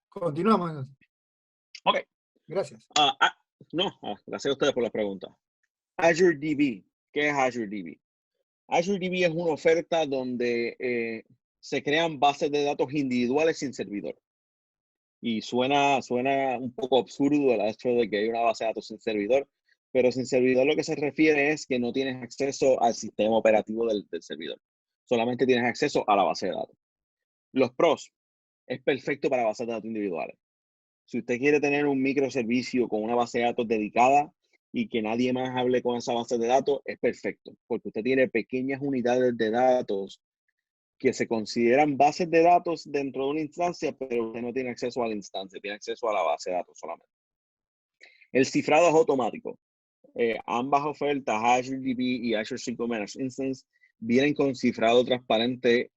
Continuamos entonces. Ok. Gracias. No, gracias a ustedes por la pregunta. Azure DB. ¿Qué es Azure DB? Azure DB es una oferta donde se crean bases de datos individuales sin servidor. Y suena un poco absurdo el hecho de que hay una base de datos sin servidor, pero sin servidor lo que se refiere es que no tienes acceso al sistema operativo del servidor. Solamente tienes acceso a la base de datos. Los pros, es perfecto para bases de datos individuales. Si usted quiere tener un microservicio con una base de datos dedicada, y que nadie más hable con esa base de datos, es perfecto, porque usted tiene pequeñas unidades de datos que se consideran bases de datos dentro de una instancia, pero usted no tiene acceso a la instancia, tiene acceso a la base de datos solamente. El cifrado es automático. Ambas ofertas, Azure DB y Azure SQL Managed Instance, vienen con cifrado transparente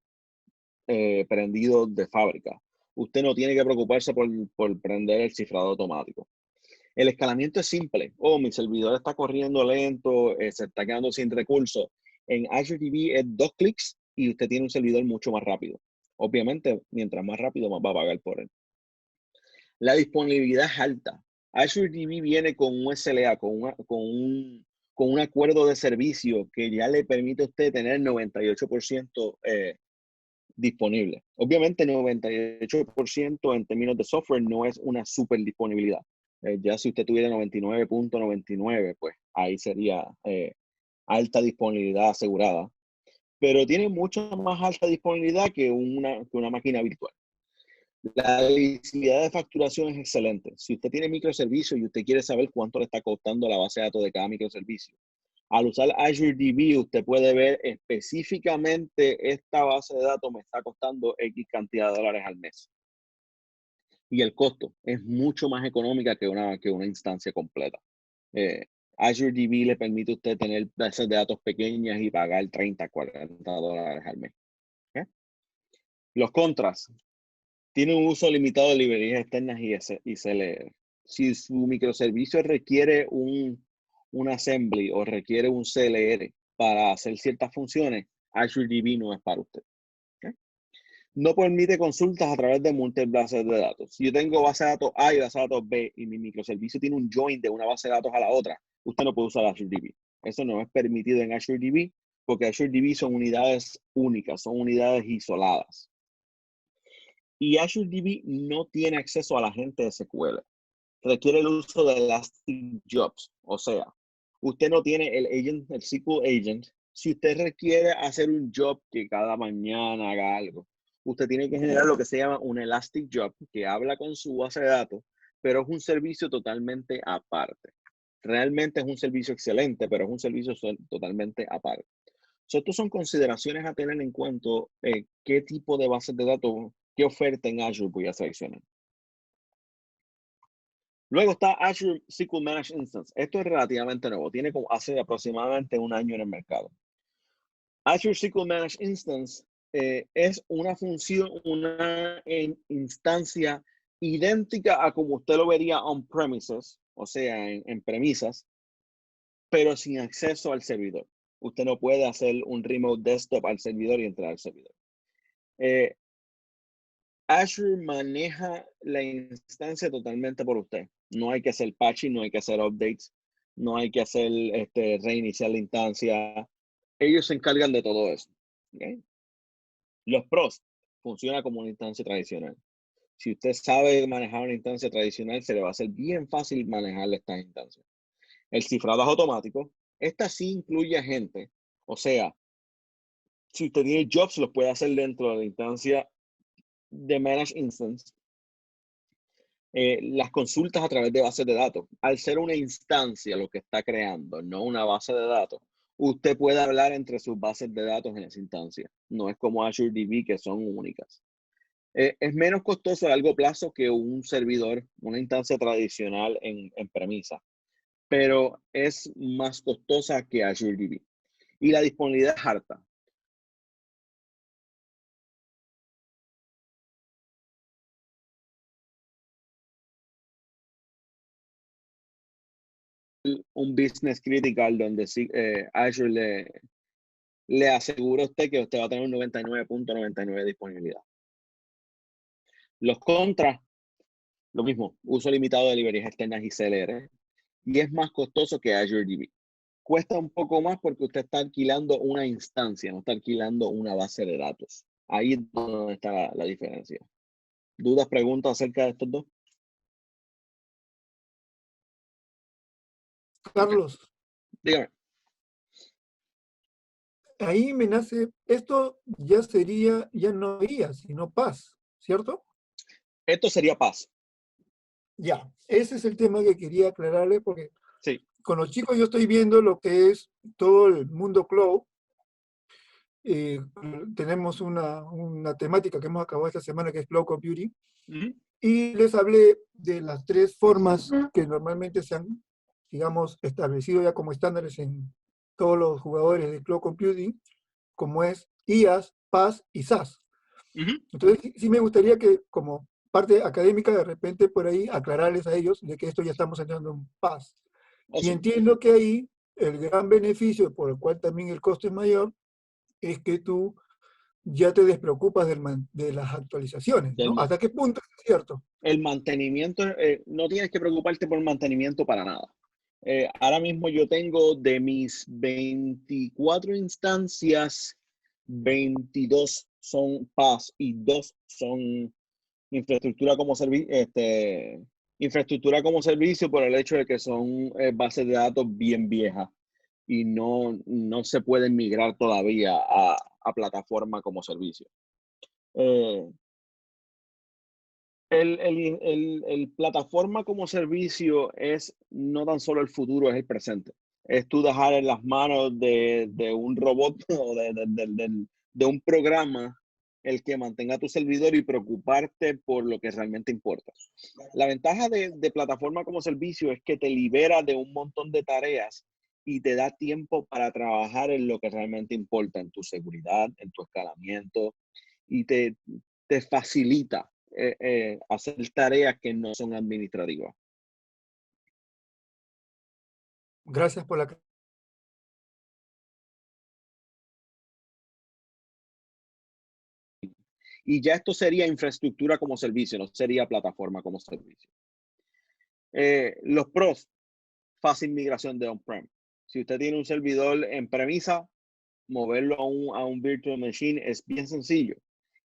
prendido de fábrica. Usted no tiene que preocuparse por prender el cifrado automático. El escalamiento es simple. Oh, mi servidor está corriendo lento, se está quedando sin recursos. En Azure DB es 2 clics y usted tiene un servidor mucho más rápido. Obviamente, mientras más rápido, más va a pagar por él. La disponibilidad es alta. Azure DB viene con un SLA, con un acuerdo de servicio que ya le permite a usted tener 98% disponible. Obviamente 98% en términos de software no es una super disponibilidad. Ya si usted tuviera 99.99, pues ahí sería alta disponibilidad asegurada. Pero tiene mucha más alta disponibilidad que una máquina virtual. La visibilidad de facturación es excelente. Si usted tiene microservicios y usted quiere saber cuánto le está costando la base de datos de cada microservicio, al usar Azure DB, usted puede ver específicamente esta base de datos me está costando X cantidad de dólares al mes. Y el costo es mucho más económica que una instancia completa. Azure DB le permite a usted tener bases de datos pequeñas y pagar 30, 40 dólares al mes. ¿Okay? Los contras. Tiene un uso limitado de librerías externas y CLR. Si su microservicio requiere un assembly o requiere un CLR para hacer ciertas funciones, Azure DB no es para usted. ¿Okay? No permite consultas a través de múltiples bases de datos. Si yo tengo base de datos A y base de datos B y mi microservicio tiene un join de una base de datos a la otra, usted no puede usar Azure DB. Eso no es permitido en Azure DB porque Azure DB son unidades únicas, son unidades isoladas. Y Azure DB no tiene acceso a la gente de SQL. Requiere el uso de Elastic Jobs. O sea, usted no tiene el SQL agent. Si usted requiere hacer un job que cada mañana haga algo, usted tiene que generar lo que se llama un Elastic Job que habla con su base de datos, pero es un servicio totalmente aparte. Realmente es un servicio excelente, pero es un servicio totalmente aparte. Estas son consideraciones a tener en cuenta qué tipo de bases de datos, qué oferta en Azure voy a seleccionar. Luego está Azure SQL Managed Instance. Esto es relativamente nuevo. Tiene como hace aproximadamente un año en el mercado. Azure SQL Managed Instance es una función, una instancia idéntica a como usted lo vería on-premises, o sea, en premisas, pero sin acceso al servidor. Usted no puede hacer un remote desktop al servidor y entrar al servidor. Azure maneja la instancia totalmente por usted. No hay que hacer patching, no hay que hacer updates, no hay que hacer reiniciar la instancia. Ellos se encargan de todo eso. ¿Okay? Los pros, funciona como una instancia tradicional. Si usted sabe manejar una instancia tradicional, se le va a hacer bien fácil manejar estas instancias. El cifrado es automático. Esta sí incluye a gente. O sea, si usted tiene jobs, los puede hacer dentro de la instancia de Managed Instance. Las consultas a través de bases de datos. Al ser una instancia lo que está creando, no una base de datos, usted puede hablar entre sus bases de datos en esa instancia. No es como Azure DB, que son únicas. Es menos costoso a largo plazo que un servidor, una instancia tradicional en premisa, pero es más costosa que Azure DB. Y la disponibilidad es harta. Un business critical donde Azure le asegura a usted que usted va a tener un 99.99 de disponibilidad. Los contras, lo mismo, uso limitado de librerías externas y CLR, y es más costoso que Azure DB. Cuesta un poco más porque usted está alquilando una instancia, no está alquilando una base de datos. Ahí es donde está la diferencia. ¿Dudas, preguntas acerca de estos dos? Carlos, Dígame. ahí me nace, esto ya sería, ya no IA, sino PaaS, ¿cierto? Esto sería PaaS. Ya, ese es el tema que quería aclararle porque Sí. con los chicos yo estoy viendo lo que es todo el mundo cloud. Tenemos una temática que hemos acabado esta semana que es Cloud Computing. Y les hablé de las 3 formas que normalmente se han, digamos, establecido ya como estándares en todos los jugadores de Cloud Computing, como es IaaS, PaaS y SaaS. Entonces, sí me gustaría que como parte académica, de repente por ahí aclararles a ellos de que esto ya estamos entrando en PaaS. Y entiendo que ahí el gran beneficio, por el cual también el costo es mayor, es que tú ya te despreocupas de las actualizaciones, ¿no? ¿Hasta qué punto es cierto? El mantenimiento, no tienes que preocuparte por el mantenimiento para nada. Ahora mismo yo tengo de mis 24 instancias, 22 son PaaS y 2 son infraestructura como infraestructura como servicio por el hecho de que son bases de datos bien viejas y no se pueden migrar todavía a plataforma como servicio. El plataforma como servicio es no tan solo el futuro, es el presente. Es tú dejar en las manos de un robot o de un programa el que mantenga tu servidor y preocuparte por lo que realmente importa. La ventaja de plataforma como servicio es que te libera de un montón de tareas y te da tiempo para trabajar en lo que realmente importa, en tu seguridad, en tu escalamiento, y te facilita hacer tareas que no son administrativas. Gracias por la... Y ya esto sería infraestructura como servicio, no sería plataforma como servicio. Los pros, fácil migración de on-prem. Si usted tiene un servidor en premisa, moverlo a un virtual machine es bien sencillo.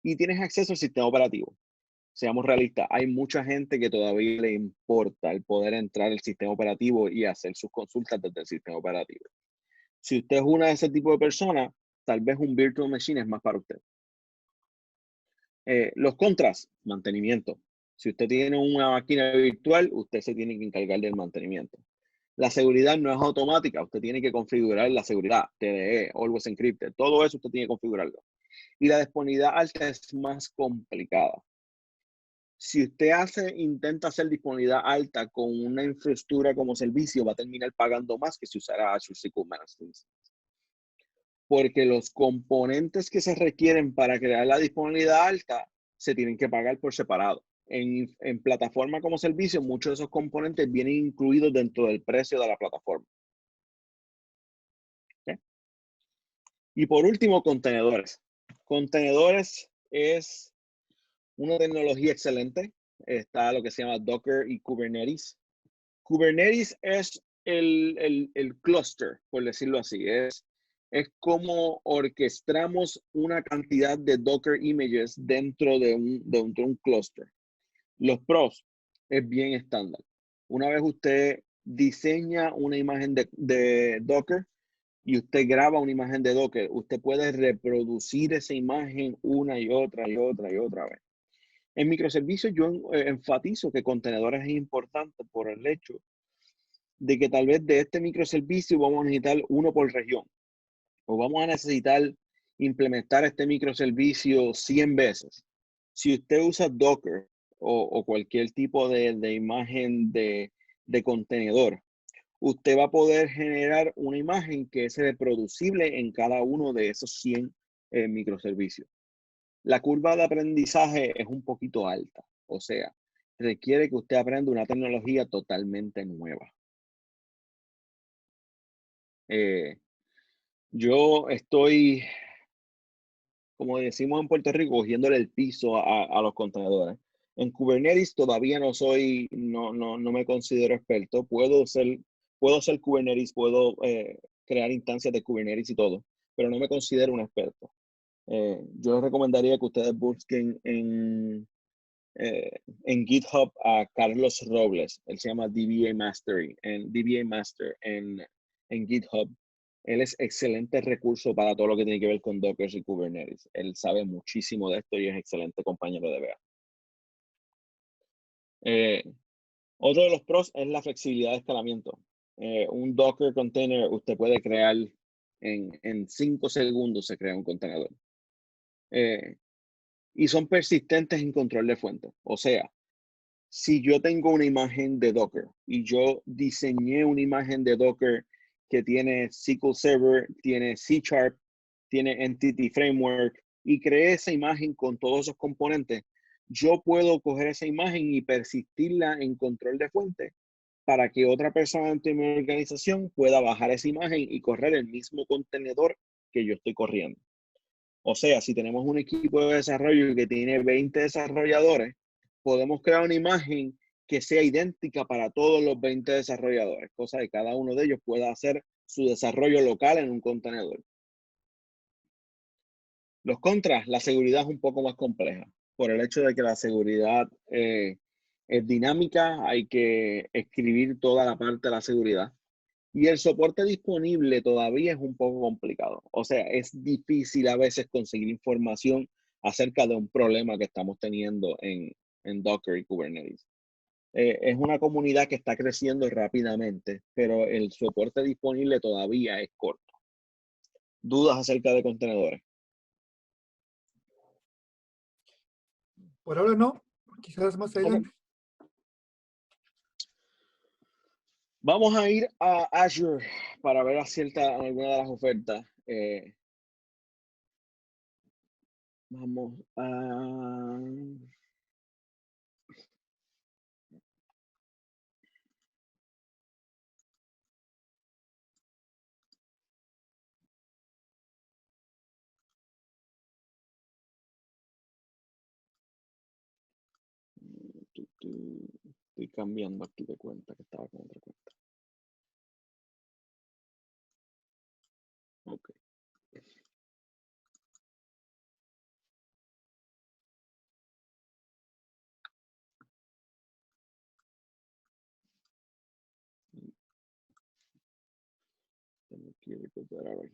Y tienes acceso al sistema operativo. Seamos realistas, hay mucha gente que todavía le importa el poder entrar al sistema operativo y hacer sus consultas desde el sistema operativo. Si usted es una de ese tipo de personas, tal vez un virtual machine es más para usted. Los contras, mantenimiento. Si usted tiene una máquina virtual, usted se tiene que encargar del mantenimiento. La seguridad no es automática, usted tiene que configurar la seguridad, TDE, Always Encrypted, todo eso usted tiene que configurarlo. Y la disponibilidad alta es más complicada. Si usted intenta hacer disponibilidad alta con una infraestructura como servicio, va a terminar pagando más que si usara Azure Kubernetes. Porque los componentes que se requieren para crear la disponibilidad alta se tienen que pagar por separado. En plataforma como servicio, muchos de esos componentes vienen incluidos dentro del precio de la plataforma. ¿Okay? Y por último, contenedores. Contenedores es una tecnología excelente. Está lo que se llama Docker y Kubernetes. Kubernetes es el cluster, por decirlo así. Es como orquestamos una cantidad de Docker images dentro de un cluster. Los pros es bien estándar. Una vez usted diseña una imagen de Docker y usted graba una imagen de Docker, usted puede reproducir esa imagen una y otra y otra y otra vez. En microservicios yo enfatizo que contenedores es importante por el hecho de que tal vez de este microservicio vamos a necesitar uno por región o vamos a necesitar implementar este microservicio 100 veces. Si usted usa Docker o cualquier tipo de imagen de contenedor, usted va a poder generar una imagen que es reproducible en cada uno de esos 100 microservicios. La curva de aprendizaje es un poquito alta, o sea, requiere que usted aprenda una tecnología totalmente nueva. Yo estoy, como decimos en Puerto Rico, cogiéndole el piso a los contenedores. En Kubernetes todavía no me considero experto. Puedo hacer Kubernetes, puedo crear instancias de Kubernetes y todo, pero no me considero un experto. Yo les recomendaría que ustedes busquen en GitHub a Carlos Robles. Él se llama DBA Master en GitHub. Él es excelente recurso para todo lo que tiene que ver con Docker y Kubernetes. Él sabe muchísimo de esto y es excelente compañero de BA. Otro de los pros es la flexibilidad de escalamiento. un Docker container, usted puede crear en 5 segundos, se crea un contenedor. Y son persistentes en control de fuente. O sea, si yo tengo una imagen de Docker y yo diseñé una imagen de Docker que tiene SQL Server, tiene C#, tiene Entity Framework y creé esa imagen con todos esos componentes, yo puedo coger esa imagen y persistirla en control de fuente para que otra persona dentro de mi organización pueda bajar esa imagen y correr el mismo contenedor que yo estoy corriendo. O sea, si tenemos un equipo de desarrollo que tiene 20 desarrolladores, podemos crear una imagen que sea idéntica para todos los 20 desarrolladores, cosa que cada uno de ellos pueda hacer su desarrollo local en un contenedor. Los contras, la seguridad es un poco más compleja, por el hecho de que la seguridad es dinámica, hay que escribir toda la parte de la seguridad. Y el soporte disponible todavía es un poco complicado. O sea, es difícil a veces conseguir información acerca de un problema que estamos teniendo en Docker y Kubernetes. Es una comunidad que está creciendo rápidamente, pero el soporte disponible todavía es corto. ¿Dudas acerca de contenedores? Por ahora no, quizás más adelante. Okay. Vamos a ir a Azure para ver alguna de las ofertas. Vamos a... Estoy cambiando aquí de cuenta, que estaba con otra cuenta. Ok. Tengo que recuperar ahí.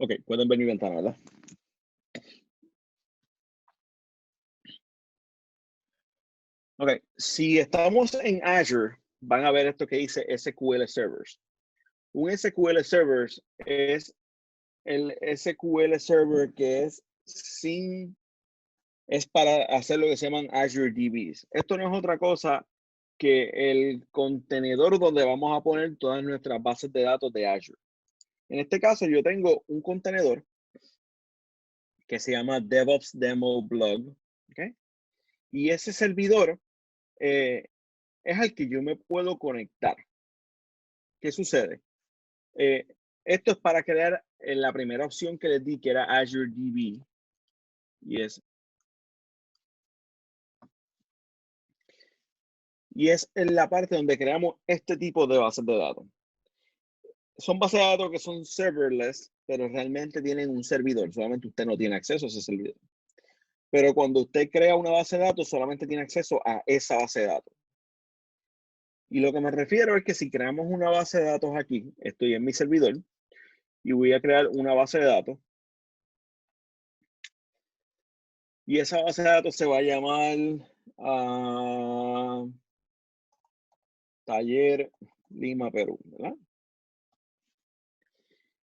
Ok, pueden ver mi ventana, ¿verdad? Ok, si estamos en Azure, van a ver esto que dice SQL Servers. Un SQL Servers es el SQL Server que es para hacer lo que se llaman Azure DBs. Esto no es otra cosa que el contenedor donde vamos a poner todas nuestras bases de datos de Azure. En este caso, yo tengo un contenedor que se llama DevOps Demo Blog, ¿okay? Y ese servidor es al que yo me puedo conectar. ¿Qué sucede? Esto es para crear la primera opción que les di, que era Azure DB. Y es en la parte donde creamos este tipo de bases de datos. Son bases de datos que son serverless, pero realmente tienen un servidor. Solamente usted no tiene acceso a ese servidor. Pero cuando usted crea una base de datos, solamente tiene acceso a esa base de datos. Y lo que me refiero es que si creamos una base de datos aquí, estoy en mi servidor y voy a crear una base de datos. Y esa base de datos se va a llamar Taller Lima, Perú, ¿verdad?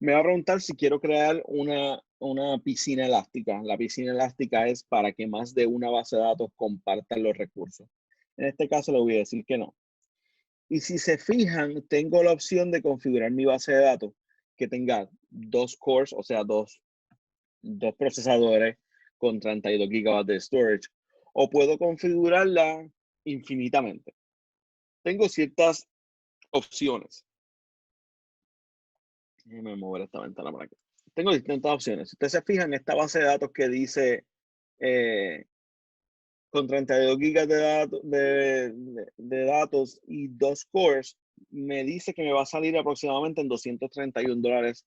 Me va a preguntar si quiero crear una piscina elástica. La piscina elástica es para que más de una base de datos compartan los recursos. En este caso le voy a decir que no. Y si se fijan, tengo la opción de configurar mi base de datos que tenga 2 cores, o sea, dos procesadores con 32 GB de storage. O puedo configurarla infinitamente. Tengo ciertas opciones. Déjenme mover esta ventana para acá. Tengo distintas opciones. Si ustedes se fijan, esta base de datos que dice con 32 gigas de datos y 2 cores, me dice que me va a salir aproximadamente en $231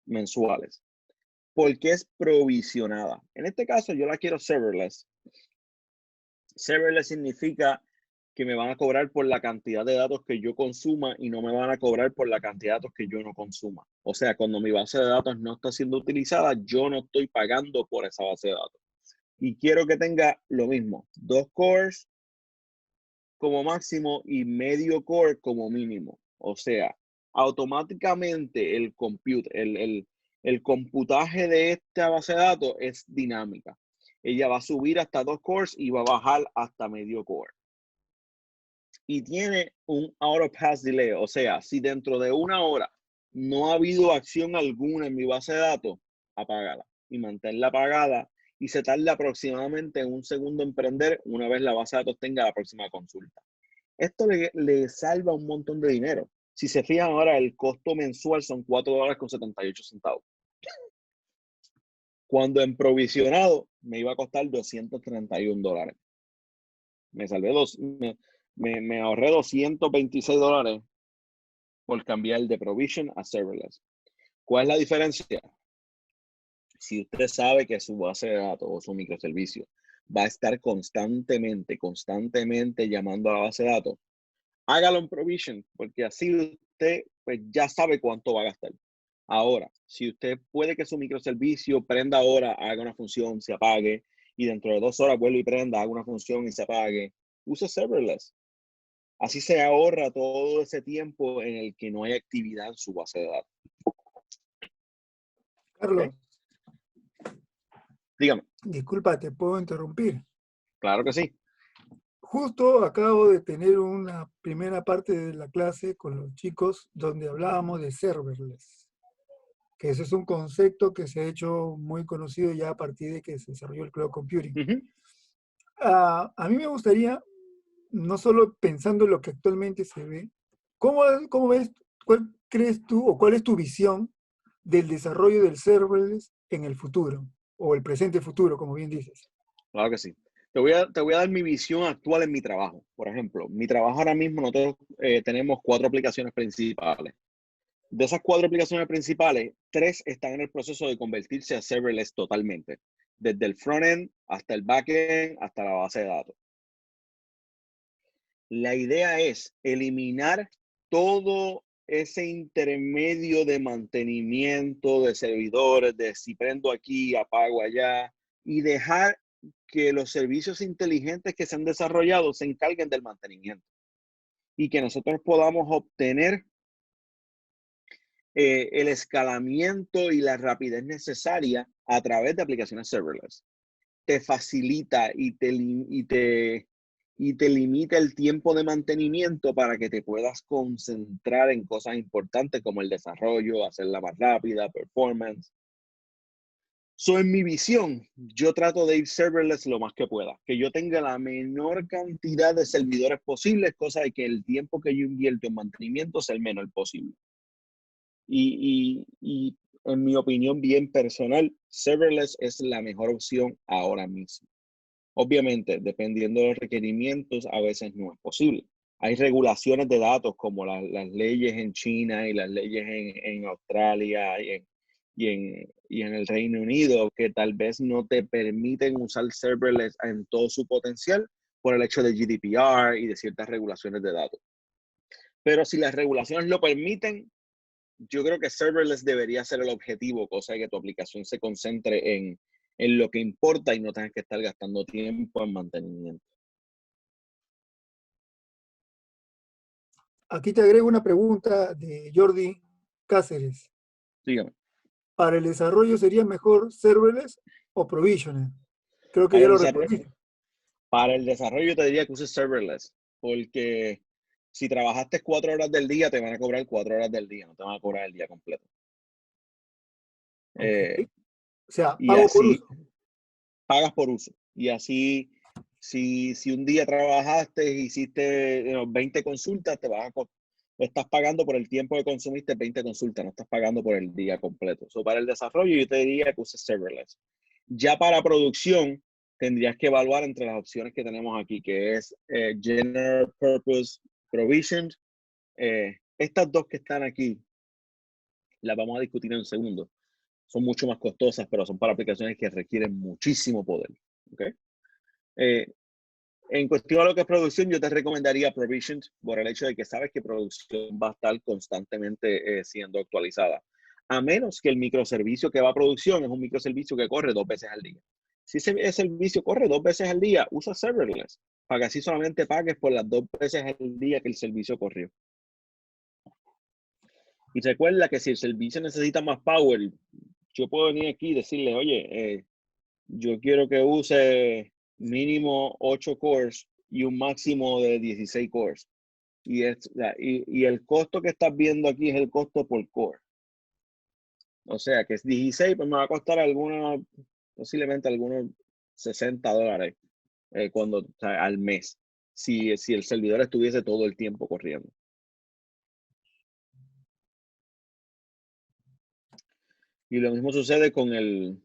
mensuales. Porque es provisionada. En este caso, yo la quiero serverless. Serverless significa que me van a cobrar por la cantidad de datos que yo consuma y no me van a cobrar por la cantidad de datos que yo no consuma. O sea, cuando mi base de datos no está siendo utilizada, yo no estoy pagando por esa base de datos. y quiero que tenga lo mismo, 2 cores como máximo y medio core como mínimo. O sea, automáticamente el computaje de esta base de datos es dinámica. Ella va a subir hasta 2 cores y va a bajar hasta medio core. Y tiene un auto pass delay, o sea, si dentro de 1 hora no ha habido acción alguna en mi base de datos, apágala y manténla apagada y se tarda aproximadamente 1 segundo en prender una vez la base de datos tenga la próxima consulta. Esto le salva un montón de dinero. Si se fijan ahora, el costo mensual son $4.78. Cuando en provisionado me iba a costar $231. Me salvé me ahorré $226 por cambiar de provision a serverless. ¿Cuál es la diferencia? Si usted sabe que su base de datos o su microservicio va a estar constantemente llamando a la base de datos, hágalo en provision, porque así usted pues, ya sabe cuánto va a gastar. Ahora, si usted puede que su microservicio prenda ahora, haga una función, se apague, y dentro de 2 horas vuelve y prenda, haga una función y se apague, use serverless. Así se ahorra todo ese tiempo en el que no hay actividad en su base de datos. Carlos, ¿Okay? Dígame. disculpa, ¿te puedo interrumpir? Claro que sí. Justo acabo de tener una primera parte de la clase con los chicos donde hablábamos de serverless, que ese es un concepto que se ha hecho muy conocido ya a partir de que se desarrolló el cloud computing. A mí me gustaría, no solo pensando en lo que actualmente se ve, ¿cómo ves, cuál crees tú o cuál es tu visión del desarrollo del serverless en el futuro, o el presente futuro, como bien dices? Claro que sí. Te voy a dar mi visión actual en mi trabajo. Por ejemplo, mi trabajo ahora mismo, nosotros tenemos 4 aplicaciones principales. De esas 4 aplicaciones principales, 3 están en el proceso de convertirse a serverless totalmente. Desde el frontend hasta el backend, hasta la base de datos. La idea es eliminar todo ese intermedio de mantenimiento de servidores, de si prendo aquí, apago allá, y dejar que los servicios inteligentes que se han desarrollado se encarguen del mantenimiento y que nosotros podamos obtener el escalamiento y la rapidez necesaria a través de aplicaciones serverless. Te facilita y te limita el tiempo de mantenimiento para que te puedas concentrar en cosas importantes como el desarrollo, hacerla más rápida, performance. So, en mi visión, yo trato de ir serverless lo más que pueda, que yo tenga la menor cantidad de servidores posibles, cosa de que el tiempo que yo invierto en mantenimiento sea el menor posible. Y en mi opinión bien personal, serverless es la mejor opción ahora mismo. Obviamente, dependiendo de los requerimientos, a veces no es posible. Hay regulaciones de datos como las leyes en China y las leyes en Australia y en el Reino Unido que tal vez no te permiten usar serverless en todo su potencial por el hecho de GDPR y de ciertas regulaciones de datos. Pero si las regulaciones lo permiten, yo creo que serverless debería ser el objetivo, cosa de que tu aplicación se concentre en lo que importa y no tengas que estar gastando tiempo en mantenimiento. Aquí te agrego una pregunta de Jordi Cáceres. Dígame. ¿Para el desarrollo sería mejor serverless o provisioner? Creo que Para ya el lo desarrollo, respondí. para el desarrollo te diría que uses serverless, porque si trabajaste 4 horas del día, te van a cobrar 4 horas del día, no te van a cobrar el día completo. Ok. Eh, O sea, y pago por uso. así pagas por uso. Y así, si un día trabajaste, hiciste 20 consultas, estás pagando por el tiempo que consumiste 20 consultas, no estás pagando por el día completo. So, para el desarrollo, yo te diría que uses serverless. Ya para producción, tendrías que evaluar entre las opciones que tenemos aquí, que es General Purpose Provisioned. Estas 2 que están aquí, las vamos a discutir en un segundo. Son mucho más costosas, pero son para aplicaciones que requieren muchísimo poder. ¿Okay? En cuestión a lo que es producción, yo te recomendaría Provisioned por el hecho de que sabes que producción va a estar constantemente siendo actualizada. A menos que el microservicio que va a producción es un microservicio que corre 2 veces al día. Si ese servicio corre 2 veces al día, usa serverless, para que así solamente pagues por las 2 veces al día que el servicio corrió. Y recuerda que si el servicio necesita más power, yo puedo venir aquí y decirle, oye, yo quiero que use mínimo 8 cores y un máximo de 16 cores. Y el costo que estás viendo aquí es el costo por core. O sea que es 16, pues me va a costar posiblemente algunos $60 al mes, si el servidor estuviese todo el tiempo corriendo. Y lo mismo sucede con el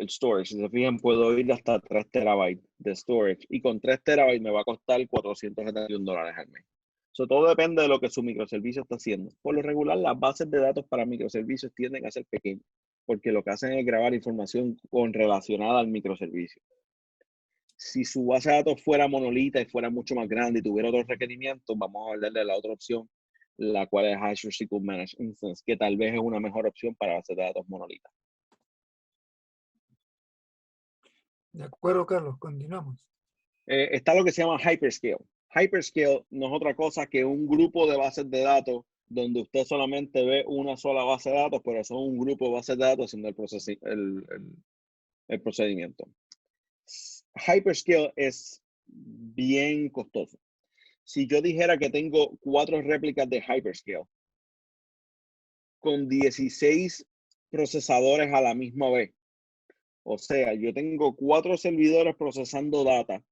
storage. Si se fijan, puedo ir hasta 3 terabytes de storage. Y con 3 terabytes me va a costar $471 al mes. Todo depende de lo que su microservicio está haciendo. Por lo regular, las bases de datos para microservicios tienden a ser pequeñas, porque lo que hacen es grabar información relacionada al microservicio. Si su base de datos fuera monolita y fuera mucho más grande y tuviera otros requerimientos, vamos a hablar de la otra opción, la cual es Azure SQL Managed Instance, que tal vez es una mejor opción para bases de datos monolitas. De acuerdo, Carlos, continuamos. Está lo que se llama Hyperscale. Hyperscale no es otra cosa que un grupo de bases de datos donde usted solamente ve una sola base de datos, pero son un grupo de bases de datos haciendo el procedimiento. Hyperscale es bien costoso. Si yo dijera que tengo 4 réplicas de Hyperscale con 16 procesadores a la misma vez, o sea, yo tengo 4 servidores procesando data.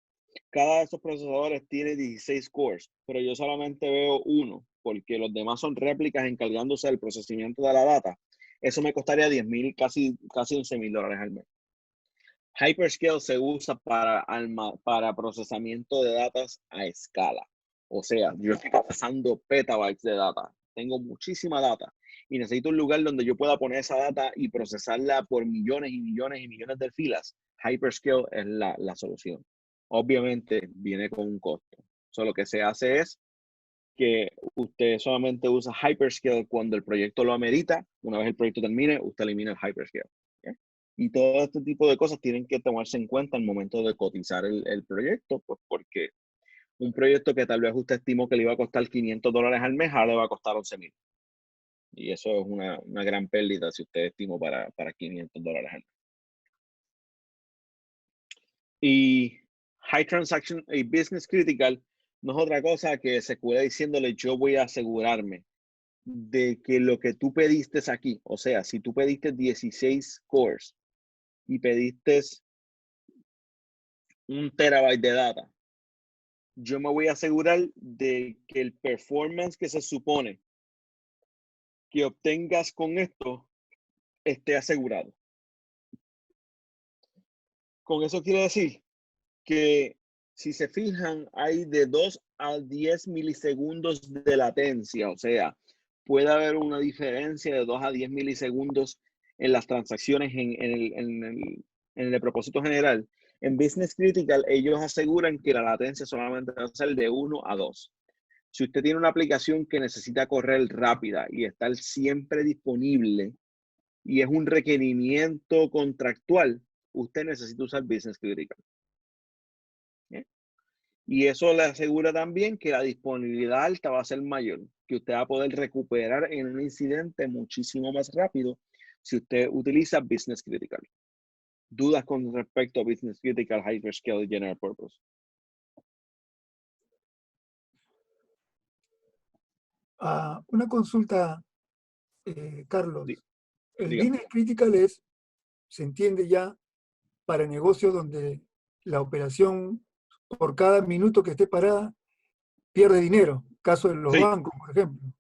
Cada de esos procesadores tiene 16 cores, pero yo solamente veo uno, porque los demás son réplicas encargándose del procesamiento de la data. Eso me costaría $10,000, casi $11,000 al mes. Hyperscale se usa para procesamiento de datos a escala. O sea, yo estoy procesando petabytes de data. Tengo muchísima data y necesito un lugar donde yo pueda poner esa data y procesarla por millones y millones y millones de filas. Hyperscale es la solución. Obviamente viene con un costo. Lo que se hace es que usted solamente usa Hyperscale cuando el proyecto lo amerita. Una vez el proyecto termine, usted elimina el Hyperscale. ¿Okay? Y todo este tipo de cosas tienen que tomarse en cuenta al momento de cotizar el proyecto, pues porque un proyecto que tal vez usted estimó que le iba a costar $500 al mes, ahora le va a costar 11,000. Y eso es una gran pérdida si usted estimó para $500 al mes. Y High Transaction y Business Critical no es otra cosa que se cuida diciéndole yo voy a asegurarme de que lo que tú pediste aquí, o sea, si tú pediste 16 cores y pediste 1 terabyte de data, yo me voy a asegurar de que el performance que se supone que obtengas con esto esté asegurado. Con eso quiere decir que si se fijan, hay de 2 a 10 milisegundos de latencia, o sea, puede haber una diferencia de 2 a 10 milisegundos en las transacciones en el propósito general. En Business Critical, ellos aseguran que la latencia solamente va a ser de 1 a 2. Si usted tiene una aplicación que necesita correr rápida y estar siempre disponible y es un requerimiento contractual, usted necesita usar Business Critical. Y eso le asegura también que la disponibilidad alta va a ser mayor, que usted va a poder recuperar en un incidente muchísimo más rápido si usted utiliza Business Critical. ¿Dudas con respecto a Business Critical, Hyperscale y General Purpose? Una consulta, Carlos. Sí, El dígame. Business Critical se entiende ya para negocios donde la operación por cada minuto que esté parada pierde dinero. Caso de los Sí, bancos, por ejemplo.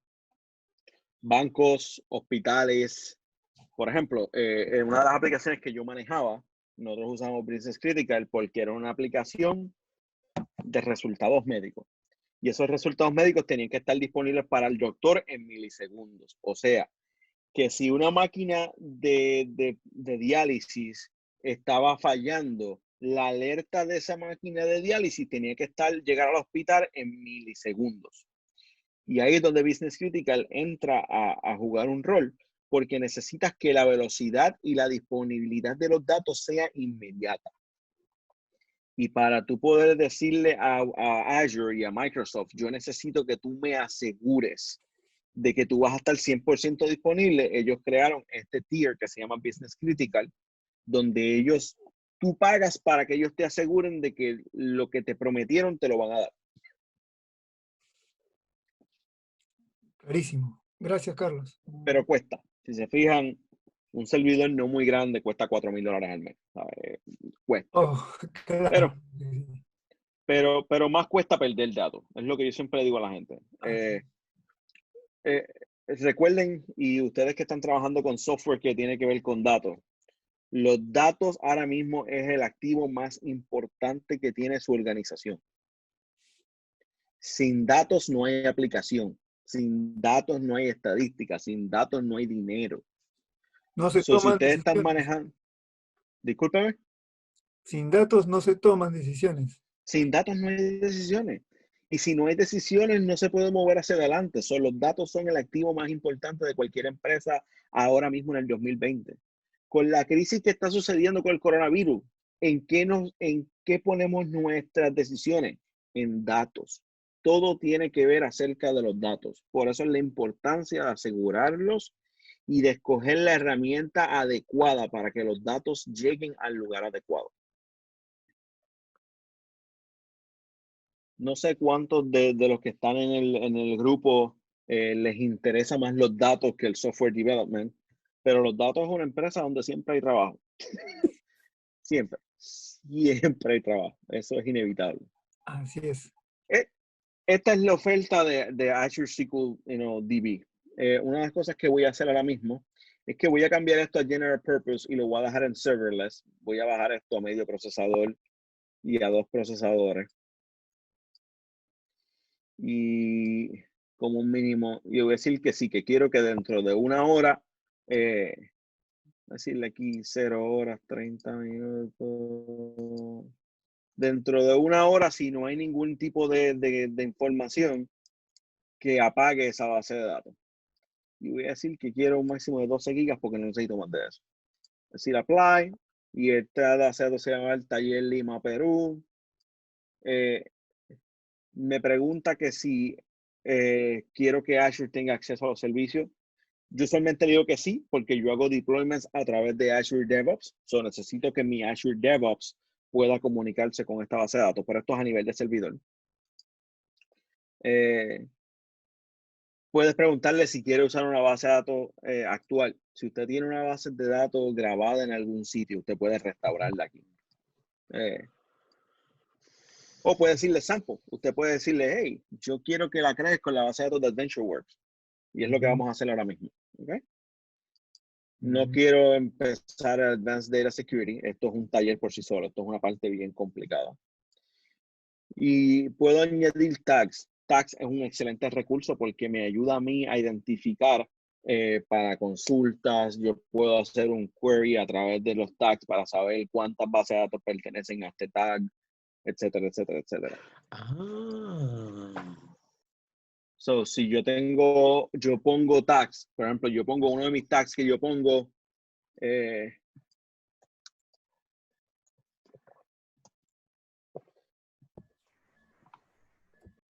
bancos, hospitales. Por ejemplo, en una de las aplicaciones que yo manejaba, nosotros usamos Business Critical porque era una aplicación de resultados médicos. Y esos resultados médicos tenían que estar disponibles para el doctor en milisegundos. O sea, que si una máquina de diálisis estaba fallando, la alerta de esa máquina de diálisis tenía que llegar al hospital en milisegundos. Y ahí es donde Business Critical entra a jugar un rol, porque necesitas que la velocidad y la disponibilidad de los datos sea inmediata. Y para tú poder decirle a Azure y a Microsoft, yo necesito que tú me asegures de que tú vas a estar 100% disponible, ellos crearon este tier que se llama Business Critical, donde tú pagas para que ellos te aseguren de que lo que te prometieron te lo van a dar. Clarísimo. Gracias, Carlos. Pero cuesta. Si se fijan, un servidor no muy grande cuesta $4,000 al mes. ¿Sabes? Cuesta. Oh, claro. Pero más cuesta perder datos. Es lo que yo siempre digo a la gente. Recuerden, y ustedes que están trabajando con software que tiene que ver con datos, los datos ahora mismo es el activo más importante que tiene su organización. Sin datos no hay aplicación. Sin datos no hay estadística. Sin datos no hay dinero. No se Si toman ustedes están decisiones. manejando, discúlpeme, Sin datos no se toman decisiones. sin datos no hay decisiones. Y si no hay decisiones, no se puede mover hacia adelante. Los datos son el activo más importante de cualquier empresa ahora mismo en el 2020. Con la crisis que está sucediendo con el coronavirus, ¿en qué ponemos nuestras decisiones? En datos. Todo tiene que ver acerca de los datos. Por eso es la importancia de asegurarlos y de escoger la herramienta adecuada para que los datos lleguen al lugar adecuado. No sé cuántos de los que están en el grupo les interesa más los datos que el software development, pero los datos es una empresa donde siempre hay trabajo. Siempre hay trabajo. Eso es inevitable. Así es. Esta es la oferta de Azure SQL DB. Una de las cosas que voy a hacer ahora mismo es que voy a cambiar esto a General Purpose y lo voy a dejar en Serverless. Voy a bajar esto a medio procesador y a 2 procesadores. Y como un mínimo, yo voy a decir que sí, que quiero que dentro de 1 hora, decirle aquí 0 horas, 30 minutos. Dentro de 1 hora, si no hay ningún tipo de información, que apague esa base de datos. Y voy a decir que quiero un máximo de 12 gigas porque no necesito más de eso. Es decir, apply. Y esta base de datos se llama el Taller Lima, Perú. Me pregunta que si quiero que Azure tenga acceso a los servicios. Yo solamente digo que sí, porque yo hago deployments a través de Azure DevOps. Necesito que mi Azure DevOps pueda comunicarse con esta base de datos, pero esto es a nivel de servidor. Puedes preguntarle si quiere usar una base de datos actual. Si usted tiene una base de datos grabada en algún sitio, usted puede restaurarla aquí. O puede decirle sample. Usted puede decirle, hey, yo quiero que la crees con la base de datos de AdventureWorks. Y es lo que vamos a hacer ahora mismo. ¿Okay? No quiero empezar Advanced Data Security. Esto es un taller por sí solo. Esto es una parte bien complicada. Y puedo añadir tags. Tags es un excelente recurso porque me ayuda a mí a identificar para consultas. Yo puedo hacer un query a través de los tags para saber cuántas bases de datos pertenecen a este tag, etcétera, etcétera, etcétera. Si yo pongo tags, por ejemplo, yo pongo uno de mis tags que yo pongo, eso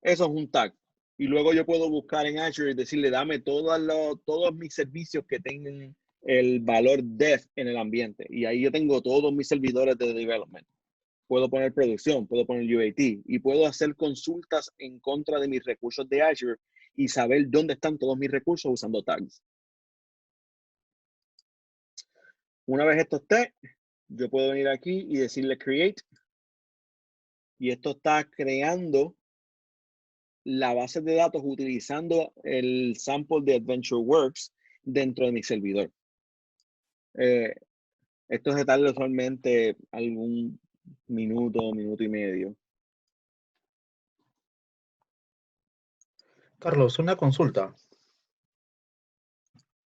es un tag. Y luego yo puedo buscar en Azure y decirle, dame todos mis servicios que tengan el valor def en el ambiente. Y ahí yo tengo todos mis servidores de development. Puedo poner producción, puedo poner UAT y puedo hacer consultas en contra de mis recursos de Azure y saber dónde están todos mis recursos usando tags. Una vez esto esté, yo puedo venir aquí y decirle create. Y esto está creando la base de datos utilizando el sample de AdventureWorks dentro de mi servidor. Esto se tarda usualmente algún minuto, minuto y medio. Carlos, una consulta.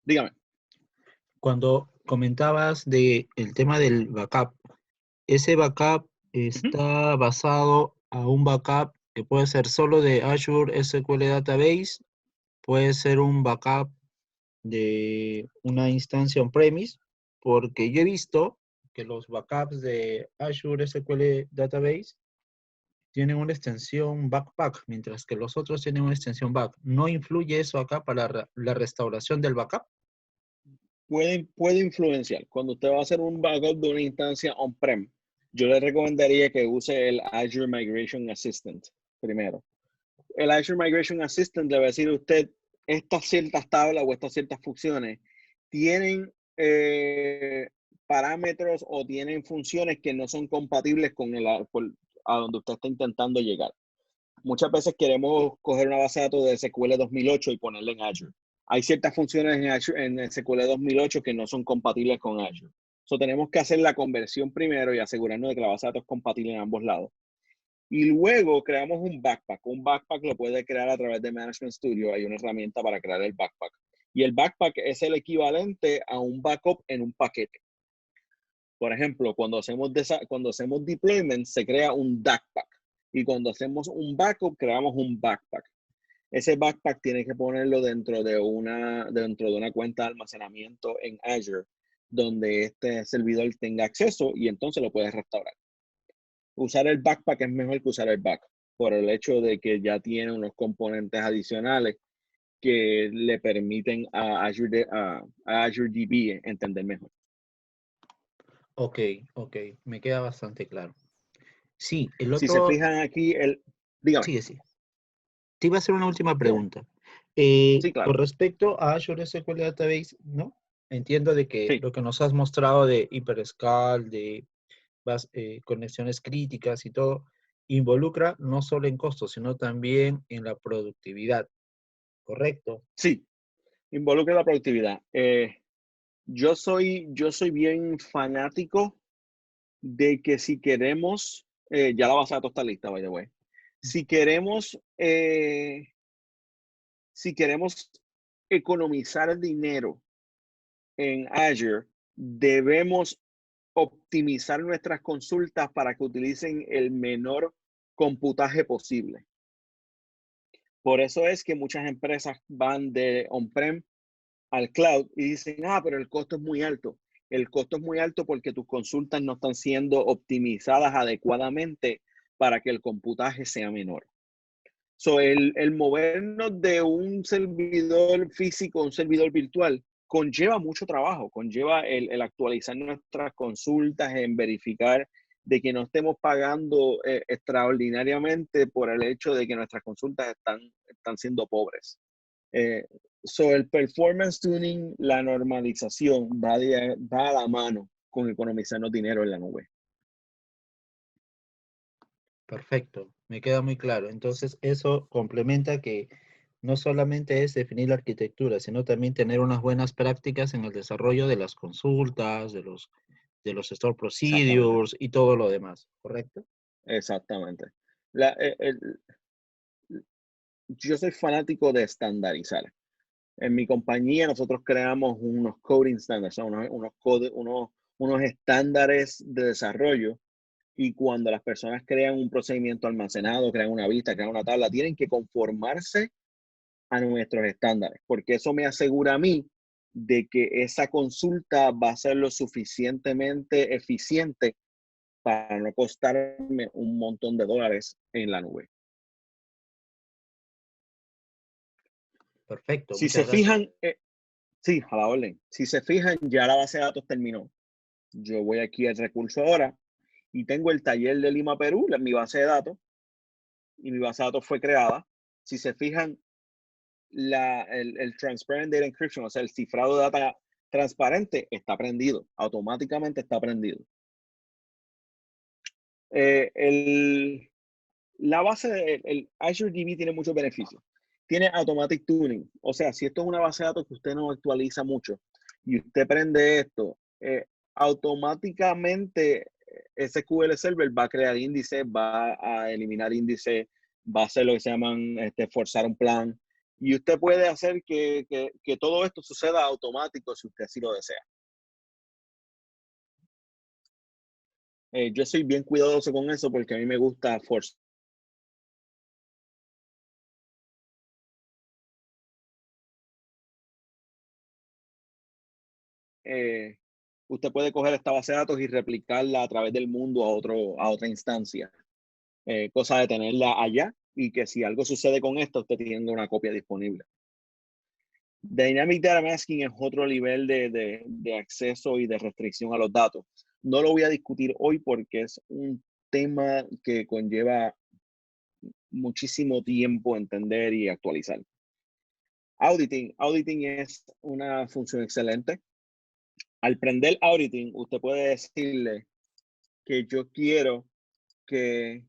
Dígame. Cuando comentabas del tema del backup, ¿ese backup está basado a un backup que puede ser solo de Azure SQL Database? ¿Puede ser un backup de una instancia on-premise, porque yo he visto que los backups de Azure SQL Database tienen una extensión backpack, mientras que los otros tienen una extensión back. ¿No influye eso acá para la restauración del backup? Puede influenciar. Cuando usted va a hacer un backup de una instancia on-prem, yo le recomendaría que use el Azure Migration Assistant primero. El Azure Migration Assistant le va a decir a usted estas ciertas tablas o estas ciertas funciones tienen parámetros o tienen funciones que no son compatibles con a donde usted está intentando llegar. Muchas veces queremos coger una base de datos de SQL 2008 y ponerla en Azure. Hay ciertas funciones en SQL 2008 que no son compatibles con Azure. So, tenemos que hacer la conversión primero y asegurarnos de que la base de datos es compatible en ambos lados. Y luego creamos un backpack. Un backpack lo puede crear a través de Management Studio. Hay una herramienta para crear el backpack. Y el backpack es el equivalente a un backup en un paquete. Por ejemplo, cuando hacemos deployment, se crea un backpack. Y cuando hacemos un backup, creamos un backpack. Ese backpack tiene que ponerlo dentro de una cuenta de almacenamiento en Azure, donde este servidor tenga acceso y entonces lo puedes restaurar. Usar el backpack es mejor que usar el backup, por el hecho de que ya tiene unos componentes adicionales que le permiten a Azure DB entender mejor. Ok, me queda bastante claro. Sí, el Si se otro, fijan aquí, dígame. sigue, sí. Te iba a hacer una última Dígame. pregunta. Sí, claro. Con respecto a Azure SQL Database, ¿no? Entiendo de que Sí. lo que nos has mostrado de HyperScale, de conexiones críticas y todo, involucra no solo en costos, sino también en la productividad, ¿correcto? Sí, involucra la productividad. Yo soy bien fanático de que si queremos, ya la base de datos está lista, by the way. Si queremos economizar dinero en Azure, debemos optimizar nuestras consultas para que utilicen el menor computaje posible. Por eso es que muchas empresas van de on-prem al cloud y dicen, pero el costo es muy alto. El costo es muy alto porque tus consultas no están siendo optimizadas adecuadamente para que el computaje sea menor. So, el movernos de un servidor físico a un servidor virtual conlleva mucho trabajo, conlleva el actualizar nuestras consultas, en verificar de que no estemos pagando extraordinariamente por el hecho de que nuestras consultas están siendo pobres. El performance tuning, la normalización va a la mano con economizarnos dinero en la nube. Perfecto, me queda muy claro. Entonces, eso complementa que no solamente es definir la arquitectura, sino también tener unas buenas prácticas en el desarrollo de las consultas, de los store Exactamente. procedures y todo lo demás, ¿correcto? Exactamente. Yo soy fanático de estandarizar. En mi compañía nosotros creamos unos coding standards, unos estándares de desarrollo, y cuando las personas crean un procedimiento almacenado, crean una vista, crean una tabla, tienen que conformarse a nuestros estándares, porque eso me asegura a mí de que esa consulta va a ser lo suficientemente eficiente para no costarme un montón de dólares en la nube. Perfecto, Si muchas se gracias. fijan, sí, a la orden. Si se fijan, ya la base de datos terminó. Yo voy aquí al recurso ahora y tengo el taller de Lima, Perú, mi base de datos, y mi base de datos fue creada. Si se fijan, el Transparent Data Encryption, o sea, el cifrado de data transparente, está prendido, automáticamente está prendido. La base el Azure DB tiene muchos beneficios. Tiene automatic tuning, o sea, si esto es una base de datos que usted no actualiza mucho y usted prende esto, automáticamente SQL Server va a crear índices, va a eliminar índices, va a hacer lo que se llaman forzar un plan, y usted puede hacer que todo esto suceda automático si usted así lo desea. Yo soy bien cuidadoso con eso porque a mí me gusta forzar usted puede coger esta base de datos y replicarla a través del mundo a otra instancia. Cosa de tenerla allá y que si algo sucede con esto, usted tiene una copia disponible. Dynamic Data Masking es otro nivel de acceso y de restricción a los datos. No lo voy a discutir hoy porque es un tema que conlleva muchísimo tiempo entender y actualizar. Auditing. Auditing es una función excelente. Al prender Auditing, usted puede decirle que yo quiero que,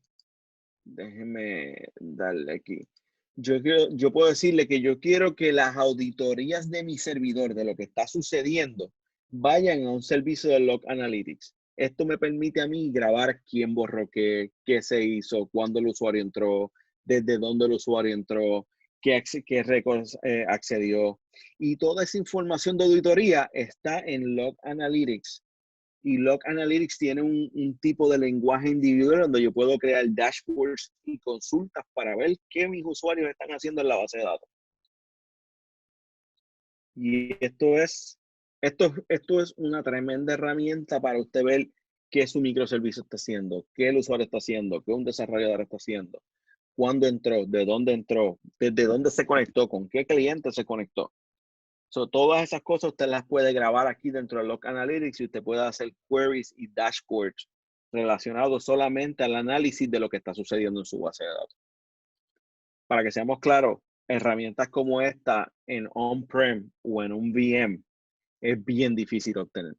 déjeme darle aquí. Yo puedo decirle que yo quiero que las auditorías de mi servidor de lo que está sucediendo vayan a un servicio de Log Analytics. Esto me permite a mí grabar quién borró qué se hizo, cuándo el usuario entró, desde dónde el usuario entró, qué récords accedió. Y toda esa información de auditoría está en Log Analytics. Y Log Analytics tiene un tipo de lenguaje individual donde yo puedo crear dashboards y consultas para ver qué mis usuarios están haciendo en la base de datos. Y esto es una tremenda herramienta para usted ver qué su microservicio está haciendo, qué el usuario está haciendo, qué un desarrollador está haciendo, cuándo entró, desde dónde se conectó, con qué cliente se conectó. Todas esas cosas usted las puede grabar aquí dentro de Log Analytics y usted puede hacer queries y dashboards relacionados solamente al análisis de lo que está sucediendo en su base de datos. Para que seamos claros, herramientas como esta en on-prem o en un VM es bien difícil obtener.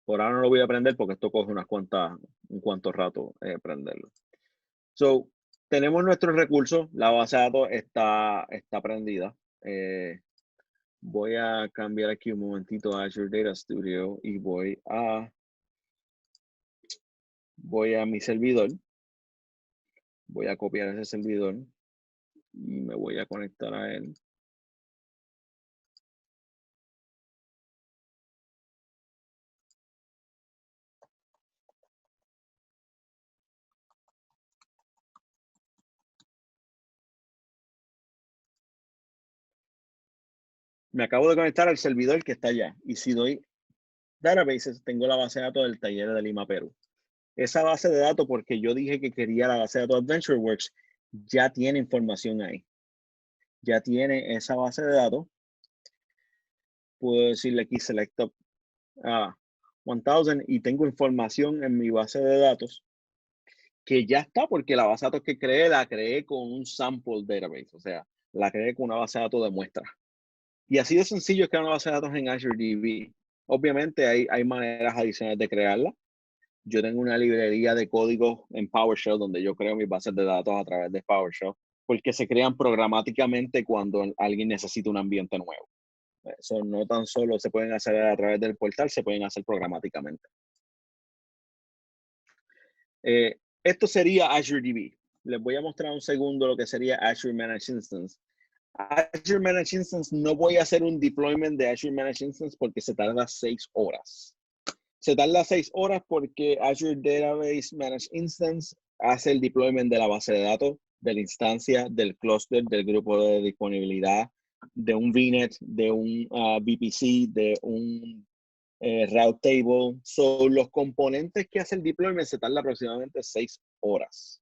Por ahora no lo voy a aprender porque esto coge un cuanto rato aprenderlo. Tenemos nuestros recursos, la base de datos está prendida. Voy a cambiar aquí un momentito a Azure Data Studio y voy a mi servidor. Voy a copiar ese servidor y me voy a conectar a él. Me acabo de conectar al servidor que está allá. Y si doy Databases, tengo la base de datos del taller de Lima, Perú. Esa base de datos, porque yo dije que quería la base de datos AdventureWorks, ya tiene información ahí. Ya tiene esa base de datos. Puedo decirle aquí Select Up 1000 y tengo información en mi base de datos que ya está, porque la base de datos que creé, la creé con un sample database, o sea, la creé con una base de datos de muestra. Y así de sencillo es crear una base de datos en Azure DB. Obviamente hay maneras adicionales de crearla. Yo tengo una librería de código en PowerShell donde yo creo mis bases de datos a través de PowerShell, porque se crean programáticamente cuando alguien necesita un ambiente nuevo. Eso no tan solo se pueden hacer a través del portal, se pueden hacer programáticamente. Esto sería Azure DB. Les voy a mostrar un segundo lo que sería Azure Managed Instance. Azure Managed Instance, no voy a hacer un deployment de Azure Managed Instance porque se tarda 6 horas. Se tarda 6 horas porque Azure Database Managed Instance hace el deployment de la base de datos, de la instancia, del cluster, del grupo de disponibilidad, de un VNet, de un VPC, de un route table. Son los componentes que hace el deployment se tarda aproximadamente 6 horas.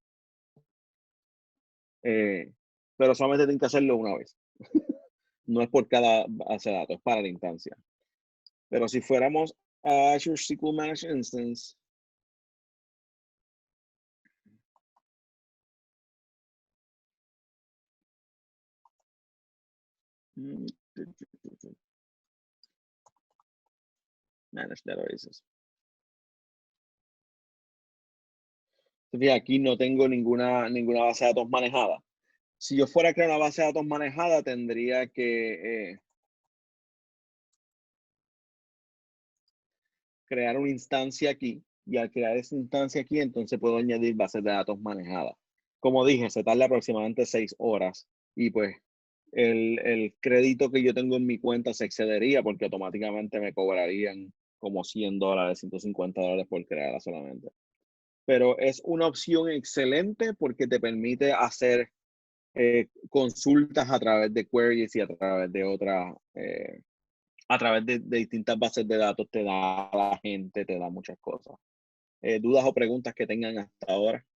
Pero solamente tienen que hacerlo una vez. No es por cada base de datos, es para la instancia. Pero si fuéramos a Azure SQL Managed Instance, Managed Databases. Aquí no tengo ninguna base de datos manejada. Si yo fuera a crear una base de datos manejada, tendría que crear una instancia aquí. Y al crear esa instancia aquí, entonces puedo añadir bases de datos manejadas. Como dije, se tarda aproximadamente 6 horas. Y pues el crédito que yo tengo en mi cuenta se excedería porque automáticamente me cobrarían como $100, $150 por crearla solamente. Pero es una opción excelente porque te permite hacer consultas a través de queries y a través de otras, a través de distintas bases de datos te da a la gente, te da muchas cosas. ¿Dudas o preguntas que tengan hasta ahora?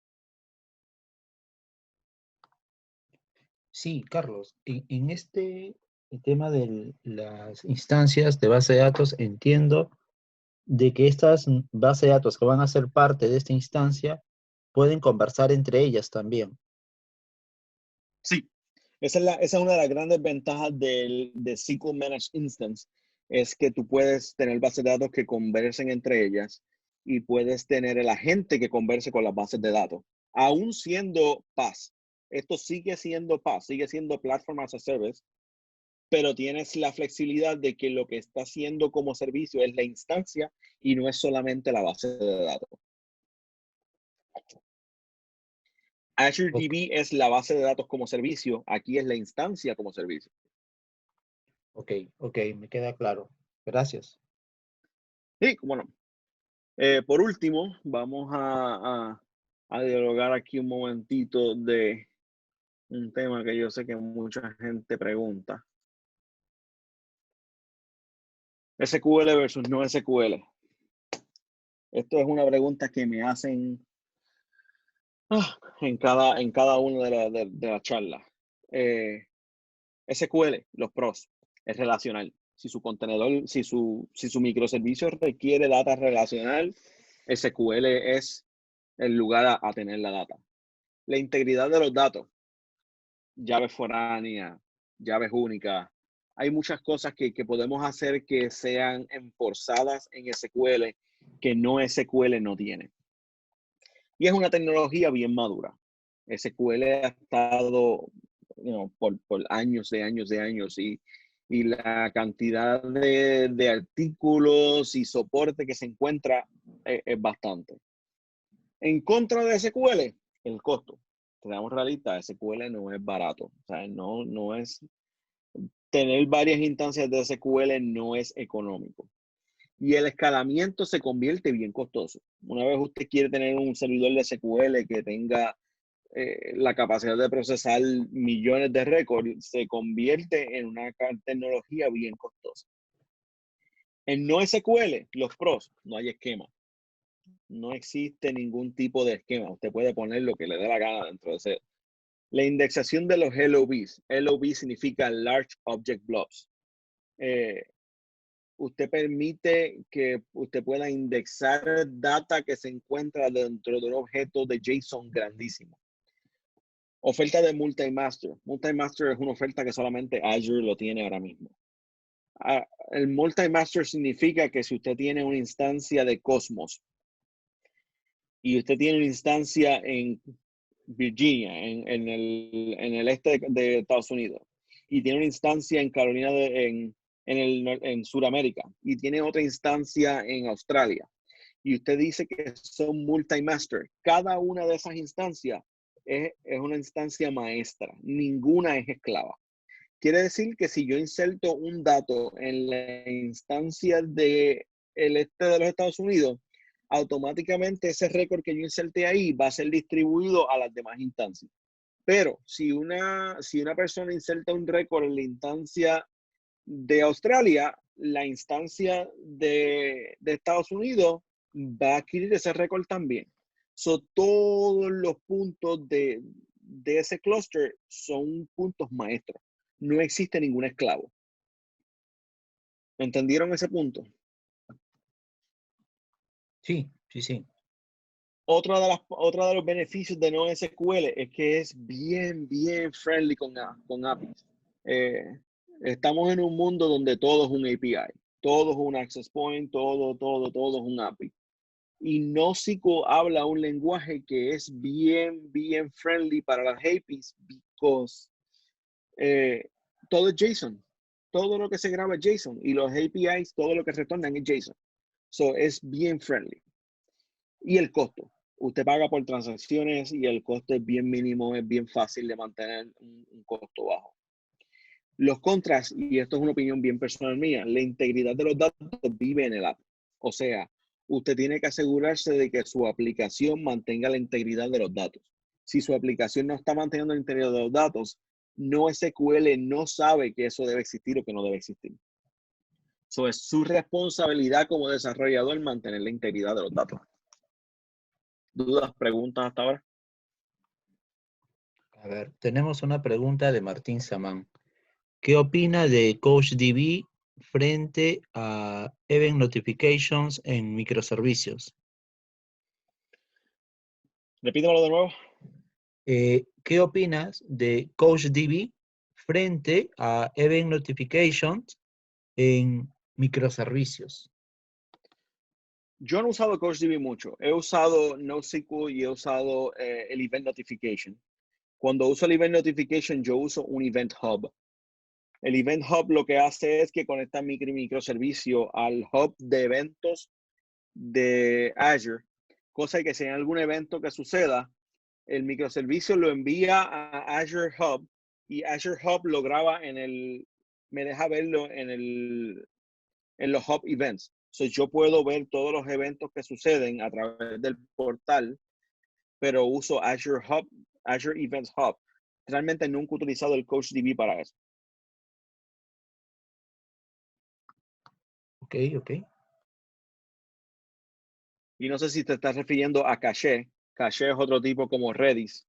Sí, Carlos, en este tema de las instancias de base de datos, entiendo de que estas bases de datos que van a ser parte de esta instancia pueden conversar entre ellas también. Sí, esa es una de las grandes ventajas de SQL Managed Instance, es que tú puedes tener bases de datos que conversen entre ellas y puedes tener el agente que converse con las bases de datos, aún siendo PaaS. Esto sigue siendo PaaS, sigue siendo Platform as a Service, pero tienes la flexibilidad de que lo que está haciendo como servicio es la instancia y no es solamente la base de datos. Azure DB es la base de datos como servicio, aquí es la instancia como servicio. Ok, me queda claro. Gracias. Sí, bueno. Por último, vamos a dialogar aquí un momentito de un tema que yo sé que mucha gente pregunta. SQL versus no SQL. Esto es una pregunta que me hacen en cada una de las charlas. SQL, los pros, es relacional. Si su contenedor, si su microservicio requiere data relacional, SQL es el lugar a tener la data. La integridad de los datos, llaves foráneas, llaves únicas. Hay muchas cosas que podemos hacer que sean enforzadas en SQL que no SQL no tiene. Y es una tecnología bien madura. SQL ha estado por años de años y la cantidad de artículos y soporte que se encuentra es bastante. En contra de SQL, el costo. Seamos realistas, SQL no es barato. O sea, no es, tener varias instancias de SQL no es económico. Y el escalamiento se convierte bien costoso. Una vez usted quiere tener un servidor de SQL que tenga la capacidad de procesar millones de récords, se convierte en una tecnología bien costosa. En no SQL, los pros, no hay esquema. No existe ningún tipo de esquema. Usted puede poner lo que le dé la gana dentro de ese. La indexación de los LOBs. LOB significa Large Object Blobs. Usted permite que usted pueda indexar data que se encuentra dentro de un objeto de JSON grandísimo. Oferta de Multi-Master. Multi-Master es una oferta que solamente Azure lo tiene ahora mismo. El Multi-Master significa que si usted tiene una instancia de Cosmos y usted tiene una instancia en Virginia, en el este de Estados Unidos, y tiene una instancia en Carolina, en Sudamérica, y tiene otra instancia en Australia, y usted dice que son multi-master, cada una de esas instancias es una instancia maestra, ninguna es esclava. Quiere decir que si yo inserto un dato en la instancia del este de los Estados Unidos, automáticamente ese récord que yo inserté ahí va a ser distribuido a las demás instancias. Pero si una persona inserta un récord en la instancia de Australia, la instancia de Estados Unidos va a adquirir ese récord también. So, todos los puntos de ese clúster son puntos maestros. No existe ningún esclavo. ¿Entendieron ese punto? Sí. Otro de los beneficios de NoSQL es que es bien friendly con APIs. Estamos en un mundo donde todo es un API, todo es un access point, todo es un API. Y NoSQL habla un lenguaje que es bien friendly para las APIs because todo es JSON. Todo lo que se graba es JSON y los APIs, todo lo que retornan es JSON. So, es bien friendly. Y el costo. Usted paga por transacciones y el costo es bien mínimo, es bien fácil de mantener un costo bajo. Los contras, y esto es una opinión bien personal mía, la integridad de los datos vive en el app. O sea, usted tiene que asegurarse de que su aplicación mantenga la integridad de los datos. si su aplicación no está manteniendo el interior de los datos, NoSQL no sabe que eso debe existir o que no debe existir. So, es su responsabilidad como desarrollador mantener la integridad de los datos. ¿Dudas, preguntas hasta ahora? A ver, tenemos una pregunta de Martín Samán. ¿Qué opina de CouchDB frente a Event Notifications en microservicios? Repítemelo de nuevo. ¿Qué opinas de CouchDB frente a Event Notifications en microservicios? Yo no he usado CouchDB mucho. He usado NoSQL y he usado el Event Notification. Cuando uso el Event Notification, yo uso un Event Hub. El Event Hub lo que hace es que conecta mi microservicio al hub de eventos de Azure, cosa que si hay algún evento que suceda, el microservicio lo envía a Azure Hub y Azure Hub lo graba me deja verlo en los Hub Events. So, yo puedo ver todos los eventos que suceden a través del portal, pero uso Azure Events Hub. Realmente nunca he utilizado el CouchDB para eso. Ok, ok. Y no sé si te estás refiriendo a Cache. Cache es otro tipo como Redis.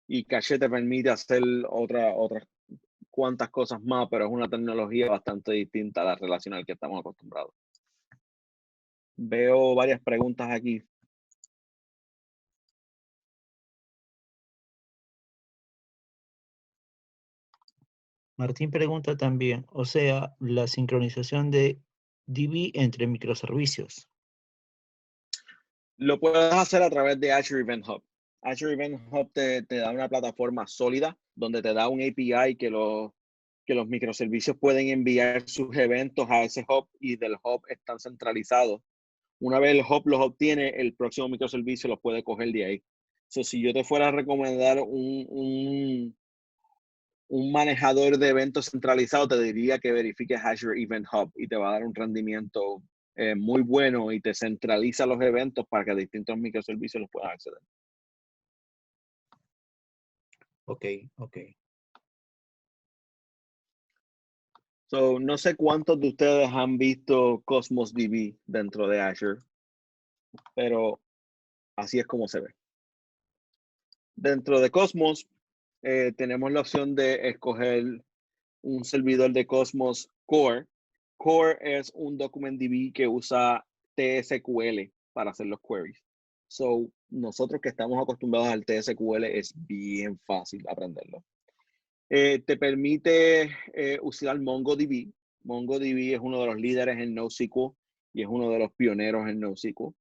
Y Cache te permite hacer otras cuantas cosas más, pero es una tecnología bastante distinta a la relacional que estamos acostumbrados. Veo varias preguntas aquí. Martín pregunta también, o sea, la sincronización de DB entre microservicios. Lo puedes hacer a través de Azure Event Hub. Azure Event Hub te da una plataforma sólida donde te da un API que los microservicios pueden enviar sus eventos a ese hub y del hub están centralizados. Una vez el hub los obtiene, el próximo microservicio los puede coger de ahí. So, si yo te fuera a recomendar un manejador de eventos centralizado, te diría que verifiques Azure Event Hub y te va a dar un rendimiento muy bueno y te centraliza los eventos para que distintos microservicios los puedan acceder. Ok, ok. So, no sé cuántos de ustedes han visto Cosmos DB dentro de Azure, pero así es como se ve. Dentro de Cosmos tenemos la opción de escoger un servidor de Cosmos Core. Core es un DocumentDB que usa TSQL para hacer los queries. So, nosotros que estamos acostumbrados al TSQL es bien fácil aprenderlo. Te permite usar MongoDB. MongoDB es uno de los líderes en NoSQL y es uno de los pioneros en NoSQL.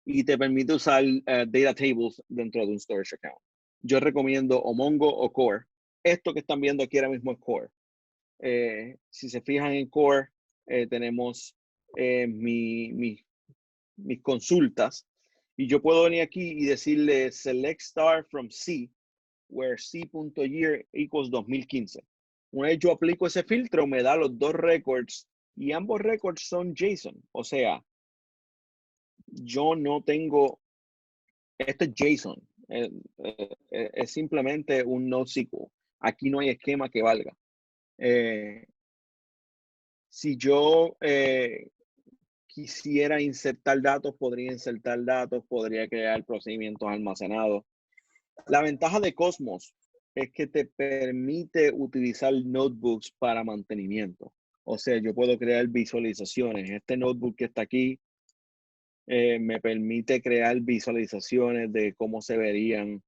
Y te permite usar data tables dentro de un storage account. Yo recomiendo o Mongo o Core. Esto que están viendo aquí ahora mismo es Core. Si se fijan en Core, tenemos mis consultas y yo puedo venir aquí y decirle select star from C, where C.year equals 2015. Una vez yo aplico ese filtro, me da los dos records y ambos records son JSON. O sea, yo no tengo, esto es JSON, es simplemente un NoSQL. Aquí no hay esquema que valga. Si yo quisiera insertar datos, podría insertar datos, podría crear procedimientos almacenados. La ventaja de Cosmos es que te permite utilizar notebooks para mantenimiento. O sea, yo puedo crear visualizaciones. Este notebook que está aquí me permite crear visualizaciones de cómo se verían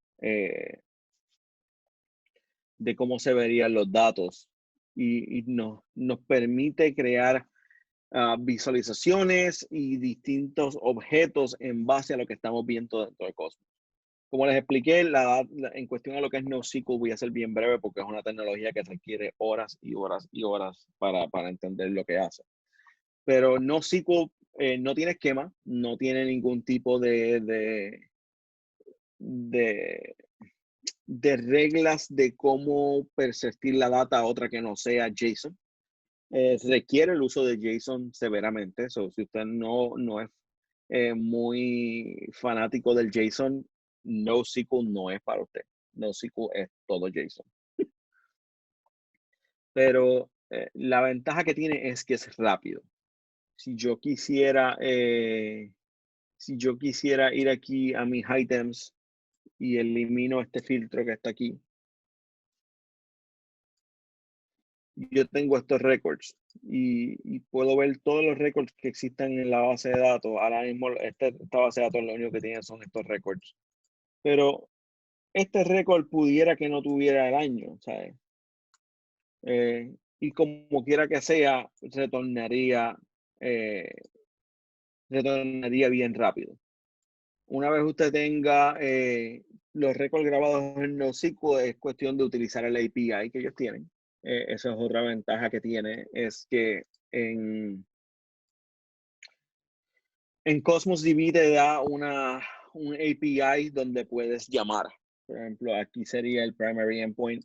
los datos y nos permite crear visualizaciones y distintos objetos en base a lo que estamos viendo dentro de Cosmos. Como les expliqué, en cuestión a lo que es NoSQL, voy a ser bien breve porque es una tecnología que requiere horas y horas y horas para entender lo que hace. Pero NoSQL no tiene esquema, no tiene ningún tipo de reglas de cómo persistir la data a otra que no sea JSON. Requiere el uso de JSON severamente. So, si usted no es muy fanático del JSON, NoSQL no es para usted. NoSQL es todo JSON. Pero la ventaja que tiene es que es rápido. Si yo quisiera ir aquí a mis items y elimino este filtro que está aquí, yo tengo estos records y puedo ver todos los records que existan en la base de datos. Ahora mismo esta base de datos lo único que tiene son estos records. Pero este récord pudiera que no tuviera el año, ¿sabes? Y como quiera que sea, retornaría bien rápido. Una vez usted tenga los récords grabados en NoSQL, es cuestión de utilizar el API que ellos tienen. Esa es otra ventaja que tiene, es que en Cosmos DB te da un API donde puedes llamar. Por ejemplo, aquí sería el primary endpoint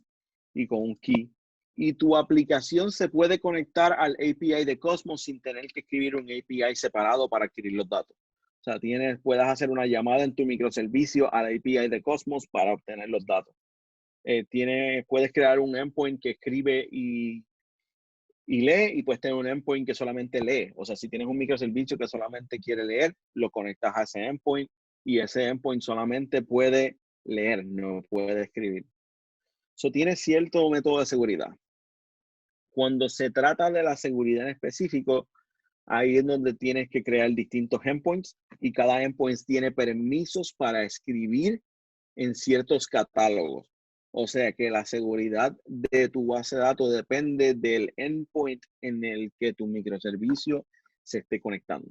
y con un key. Y tu aplicación se puede conectar al API de Cosmos sin tener que escribir un API separado para adquirir los datos. O sea, puedes hacer una llamada en tu microservicio al API de Cosmos para obtener los datos. Puedes crear un endpoint que escribe y lee, y puedes tener un endpoint que solamente lee. O sea, si tienes un microservicio que solamente quiere leer, lo conectas a ese endpoint y ese endpoint solamente puede leer, no puede escribir. Eso tiene cierto método de seguridad. Cuando se trata de la seguridad en específico, ahí es donde tienes que crear distintos endpoints y cada endpoint tiene permisos para escribir en ciertos catálogos. O sea que la seguridad de tu base de datos depende del endpoint en el que tu microservicio se esté conectando.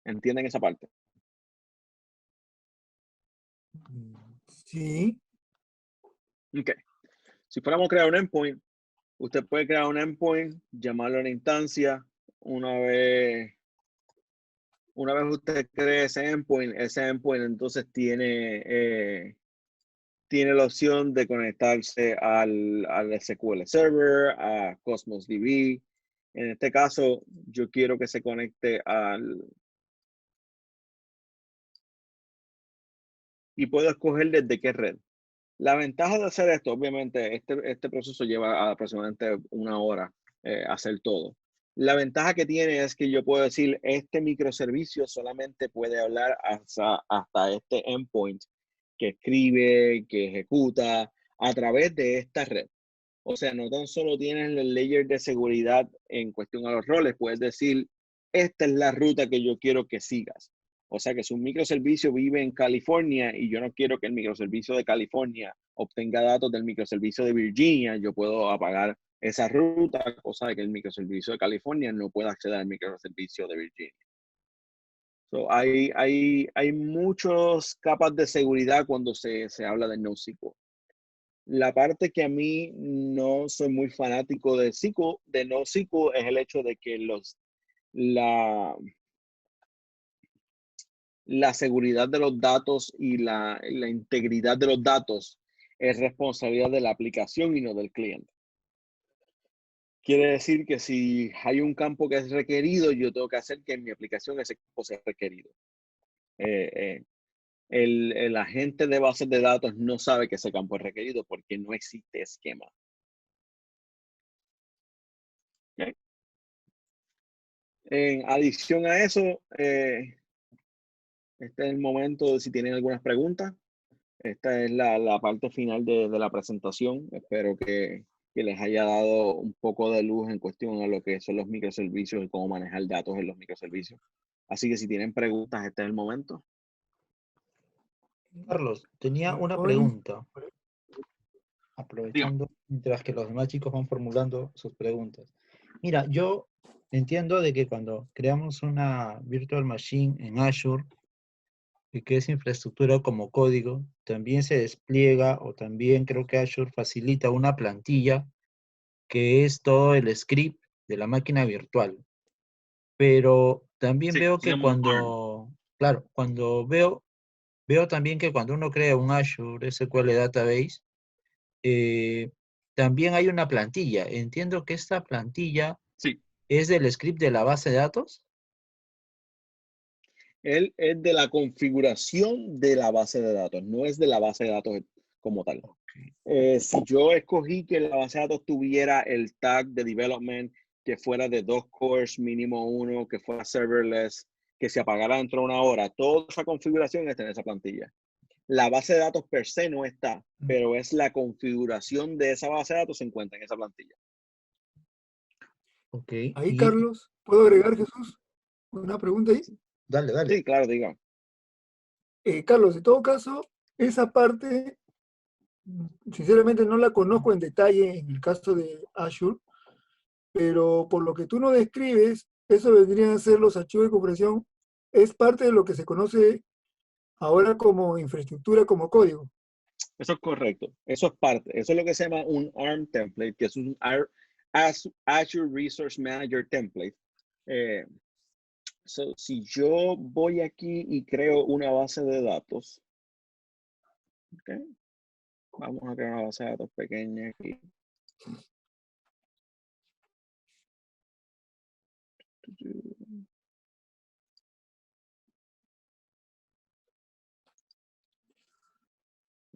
¿Entienden esa parte? Sí. Ok. Si fuéramos a crear un endpoint, usted puede crear un endpoint, llamarlo a una instancia. Una vez usted cree ese endpoint entonces tiene la opción de conectarse al SQL Server, a Cosmos DB. En este caso, yo quiero que se conecte y puedo escoger desde qué red. La ventaja de hacer esto, obviamente, este proceso lleva aproximadamente 1 hora hacer todo. La ventaja que tiene es que yo puedo decir, este microservicio solamente puede hablar hasta este endpoint que escribe, que ejecuta a través de esta red. O sea, no tan solo tienes el layer de seguridad en cuestión a los roles, puedes decir, esta es la ruta que yo quiero que sigas. O sea, que si un microservicio vive en California y yo no quiero que el microservicio de California obtenga datos del microservicio de Virginia, yo puedo apagar esa ruta, cosa de que el microservicio de California no pueda acceder al microservicio de Virginia. So, hay muchas capas de seguridad cuando se habla de NoSQL. La parte que a mí no soy muy fanático de NoSQL es el hecho de que la seguridad de los datos y la integridad de los datos es responsabilidad de la aplicación y no del cliente. Quiere decir que si hay un campo que es requerido, yo tengo que hacer que en mi aplicación ese campo sea requerido. El agente de bases de datos no sabe que ese campo es requerido porque no existe esquema. ¿Okay? En adición a eso, este es el momento de si tienen algunas preguntas. Esta es la parte final de la presentación. Espero que les haya dado un poco de luz en cuestión a lo que son los microservicios y cómo manejar datos en los microservicios. Así que si tienen preguntas, este es el momento. Carlos, tenía una Hoy, pregunta, aprovechando mientras que los demás chicos van formulando sus preguntas. Mira, yo entiendo de que cuando creamos una virtual machine en Azure, y que es infraestructura como código, también se despliega o también creo que Azure facilita una plantilla que es todo el script de la máquina virtual. Pero también Sí, veo se que llama un ARM. cuando veo también que cuando uno crea un Azure SQL Database, también hay una plantilla. Entiendo que esta plantilla Sí. es del script de la base de datos. Él es de la configuración de la base de datos, no es de la base de datos como tal. Si yo escogí que la base de datos tuviera el tag de development, que fuera de 2 cores, mínimo 1, que fuera serverless, que se apagara dentro de 1 hora, toda esa configuración está en esa plantilla. La base de datos per se no está, pero es la configuración de esa base de datos se encuentra en esa plantilla. Ok. Ahí, Y Carlos, ¿puedo agregar, Jesús, una pregunta ahí? dale, dale. Sí, claro, diga. Carlos, en todo caso, esa parte, sinceramente no la conozco en detalle en el caso de Azure, pero por lo que tú nos describes, eso vendrían a ser los archivos de configuración, es parte de lo que se conoce ahora como infraestructura como código. Eso es correcto. Eso es parte. Eso es lo que se llama un ARM template, que es un Azure Resource Manager template. Si yo voy aquí y creo una base de datos, okay, vamos a crear una base de datos pequeña aquí.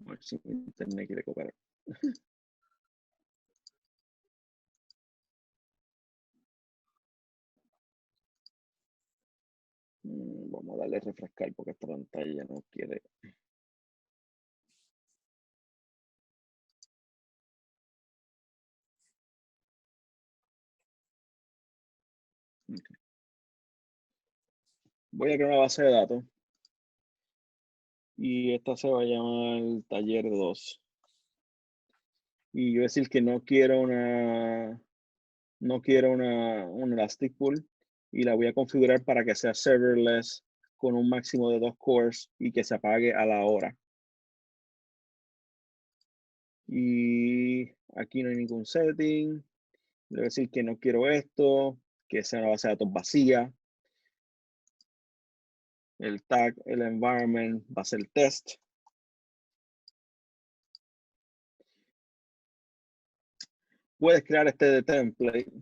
A ver si mi internet quiere cooperar. Vamos a darle a refrescar porque esta pantalla no quiere. Okay. Voy a crear una base de datos y esta se va a llamar taller 2. Y yo decir que no quiero un Elastic Pool y la voy a configurar para que sea serverless con un máximo de 2 cores y que se apague a la hora. Y aquí no hay ningún setting. Le voy a decir que no quiero esto, que sea una base de datos vacía. El tag, el environment va a ser test. Puedes crear este template.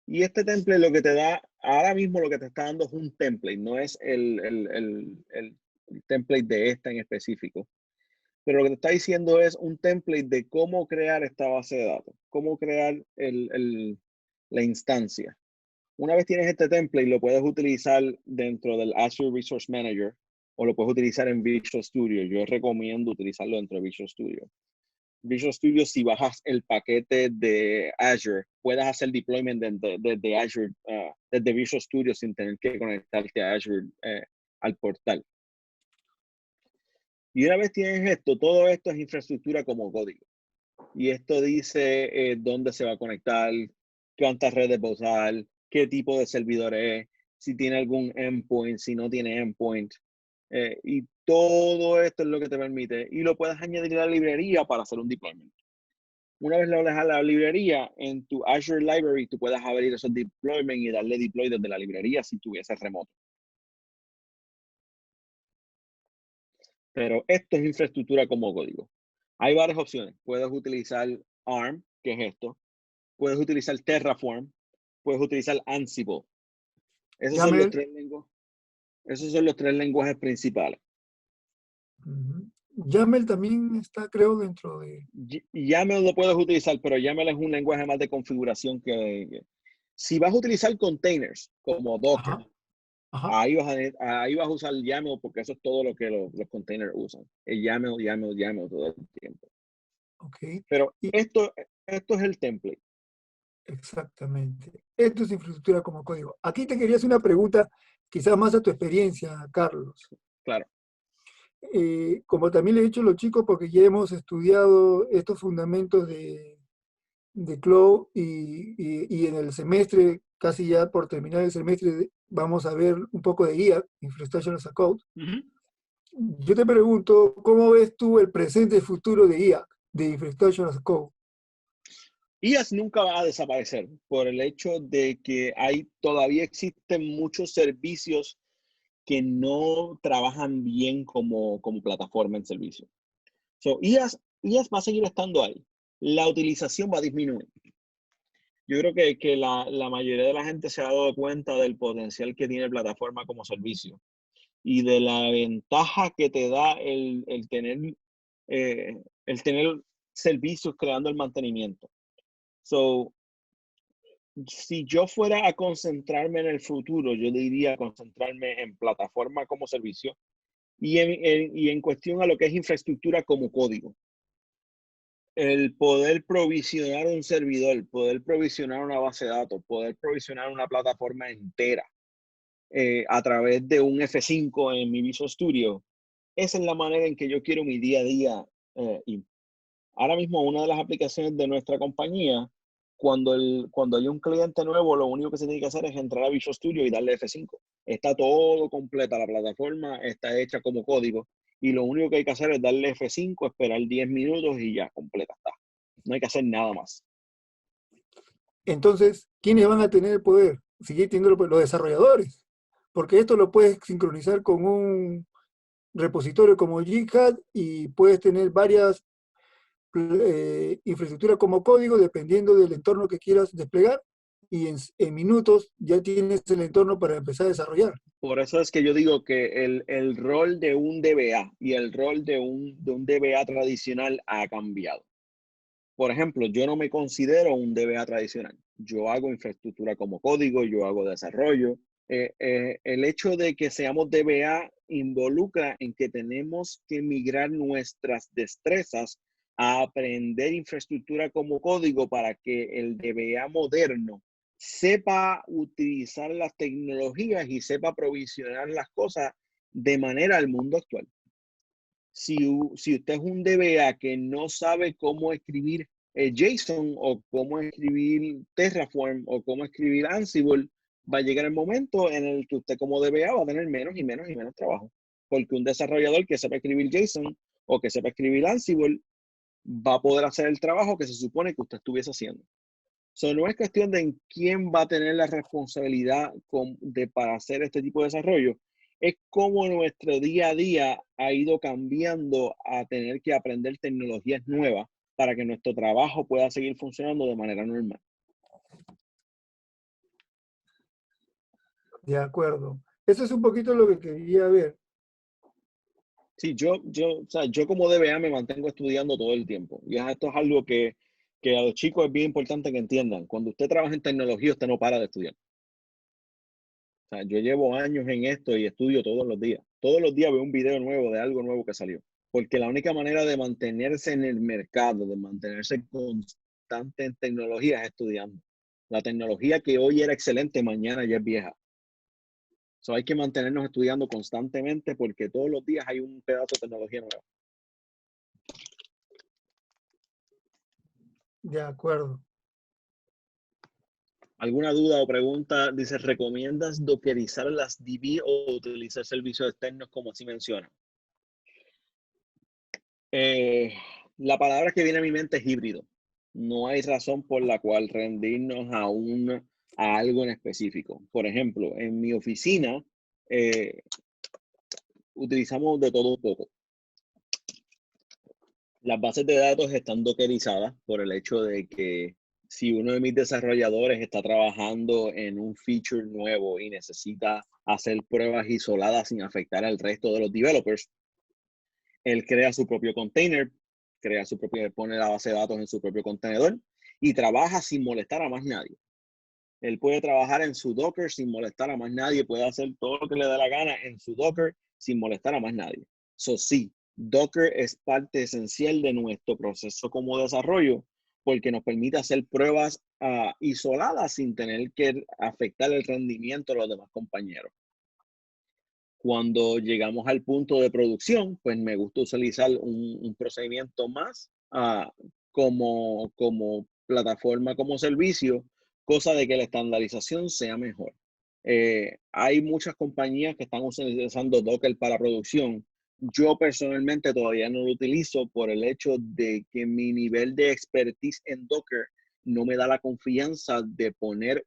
Y este template lo que te da, ahora mismo lo que te está dando es un template, no es el template de esta en específico. Pero lo que te está diciendo es un template de cómo crear esta base de datos, cómo crear la instancia. Una vez tienes este template, lo puedes utilizar dentro del Azure Resource Manager o lo puedes utilizar en Visual Studio. Yo recomiendo utilizarlo dentro de Visual Studio. Visual Studio, si bajas el paquete de Azure, puedes hacer deployment desde Azure, desde Visual Studio sin tener que conectarte a Azure al portal. Y una vez tienes esto, todo esto es infraestructura como código. Y esto dice dónde se va a conectar, cuántas redes va a usar, qué tipo de servidor es, si tiene algún endpoint, si no tiene endpoint. Y todo esto es lo que te permite. Y lo puedes añadir a la librería para hacer un deployment. Una vez lo hablas a la librería, en tu Azure Library, tú puedes abrir esos deployments y darle deploy desde la librería si tuviese remoto. Pero esto es infraestructura como código. Hay varias opciones. Puedes utilizar ARM, que es esto. Puedes utilizar Terraform. Puedes utilizar Ansible. Esos son los tres lenguajes. Esos son los tres lenguajes principales. YAML también está, creo, dentro de... YAML lo puedes utilizar, pero YAML es un lenguaje más de configuración que si vas a utilizar containers como Docker, Ahí vas a usar el YAML porque eso es todo lo que los containers usan. El YAML todo el tiempo. Okay. Pero esto es el template. Exactamente. Esto es infraestructura como código. Aquí te quería hacer una pregunta, quizás más a tu experiencia, Carlos. Claro. Como también le he dicho a los chicos, porque ya hemos estudiado estos fundamentos de Cloud y en el semestre, casi ya por terminar el semestre, vamos a ver un poco de IaaC, Infrastructure as a Code. Yo te pregunto, ¿cómo ves tú el presente y futuro de IaaC, de Infrastructure as a Code? IaaS nunca va a desaparecer por el hecho de que todavía existen muchos servicios que no trabajan bien como plataforma en servicio. IaaS va a seguir estando ahí. La utilización va a disminuir. Yo creo que la mayoría de la gente se ha dado cuenta del potencial que tiene plataforma como servicio y de la ventaja que te da el tener servicios creando el mantenimiento. So, si yo fuera a concentrarme en el futuro, yo diría concentrarme en plataforma como servicio y en cuestión a lo que es infraestructura como código. El poder provisionar un servidor, poder provisionar una base de datos, poder provisionar una plataforma entera a través de un F5 en mi Visual Studio, esa es la manera en que yo quiero mi día a día ir. Ahora mismo una de las aplicaciones de nuestra compañía, cuando hay un cliente nuevo, lo único que se tiene que hacer es entrar a Visual Studio y darle F5. Está todo completa, la plataforma está hecha como código y lo único que hay que hacer es darle F5, esperar 10 minutos y ya, completa está. No hay que hacer nada más. Entonces, ¿quiénes van a tener el poder? Seguir teniendo los desarrolladores, porque esto lo puedes sincronizar con un repositorio como GitHub y puedes tener varias infraestructuras como código dependiendo del entorno que quieras desplegar y en minutos ya tienes el entorno para empezar a desarrollar. Por eso es que yo digo que el rol de un DBA y el rol de un DBA tradicional ha cambiado. Por ejemplo, yo no me considero un DBA tradicional. Yo hago infraestructura como código, yo hago desarrollo. El hecho de que seamos DBA involucra en que tenemos que migrar nuestras destrezas a aprender infraestructura como código para que el DBA moderno sepa utilizar las tecnologías y sepa provisionar las cosas de manera al mundo actual. Si usted es un DBA que no sabe cómo escribir JSON o cómo escribir Terraform o cómo escribir Ansible, va a llegar el momento en el que usted como DBA va a tener menos y menos y menos trabajo. Porque un desarrollador que sepa escribir JSON o que sepa escribir Ansible va a poder hacer el trabajo que se supone que usted estuviese haciendo. So, no es cuestión de quién va a tener la responsabilidad para hacer este tipo de desarrollo. Es cómo nuestro día a día ha ido cambiando a tener que aprender tecnologías nuevas para que nuestro trabajo pueda seguir funcionando de manera normal. De acuerdo. Eso es un poquito lo que quería ver. Sí, o sea, yo como DBA me mantengo estudiando todo el tiempo. Y esto es algo que a los chicos es bien importante que entiendan. Cuando usted trabaja en tecnología, usted no para de estudiar. O sea, yo llevo años en esto y estudio todos los días. Todos los días veo un video nuevo de algo nuevo que salió. Porque la única manera de mantenerse en el mercado, de mantenerse constante en tecnología es estudiando. La tecnología que hoy era excelente, mañana ya es vieja. So, hay que mantenernos estudiando constantemente porque todos los días hay un pedazo de tecnología nueva. De acuerdo. ¿Alguna duda o pregunta? Dice, ¿recomiendas dockerizar las DB o utilizar servicios externos como así menciona? La palabra que viene a mi mente es híbrido. No hay razón por la cual rendirnos a algo en específico. Por ejemplo, en mi oficina utilizamos de todo un poco. Las bases de datos están dockerizadas por el hecho de que si uno de mis desarrolladores está trabajando en un feature nuevo y necesita hacer pruebas isoladas sin afectar al resto de los developers, él crea su propio container, pone la base de datos en su propio contenedor y trabaja sin molestar a más nadie. Él puede trabajar en su Docker sin molestar a más nadie, puede hacer todo lo que le dé la gana en su Docker sin molestar a más nadie. So, sí, Docker es parte esencial de nuestro proceso como desarrollo porque nos permite hacer pruebas isoladas sin tener que afectar el rendimiento de los demás compañeros. Cuando llegamos al punto de producción, pues me gusta utilizar un procedimiento más como plataforma, como servicio, cosa de que la estandarización sea mejor. Hay muchas compañías que están utilizando Docker para producción. Yo personalmente todavía no lo utilizo por el hecho de que mi nivel de expertise en Docker no me da la confianza de poner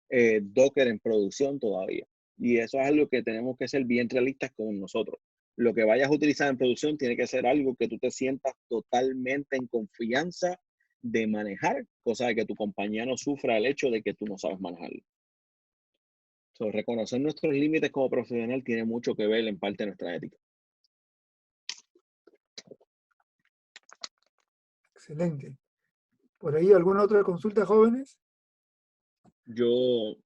Docker en producción todavía. Y eso es algo que tenemos que ser bien realistas con nosotros. Lo que vayas a utilizar en producción tiene que ser algo que tú te sientas totalmente en confianza de manejar, cosa de que tu compañía no sufra el hecho de que tú no sabes manejarlo. So, reconocer nuestros límites como profesional tiene mucho que ver en parte de nuestra ética. Excelente. ¿Por ahí alguna otra consulta, jóvenes? Yo, o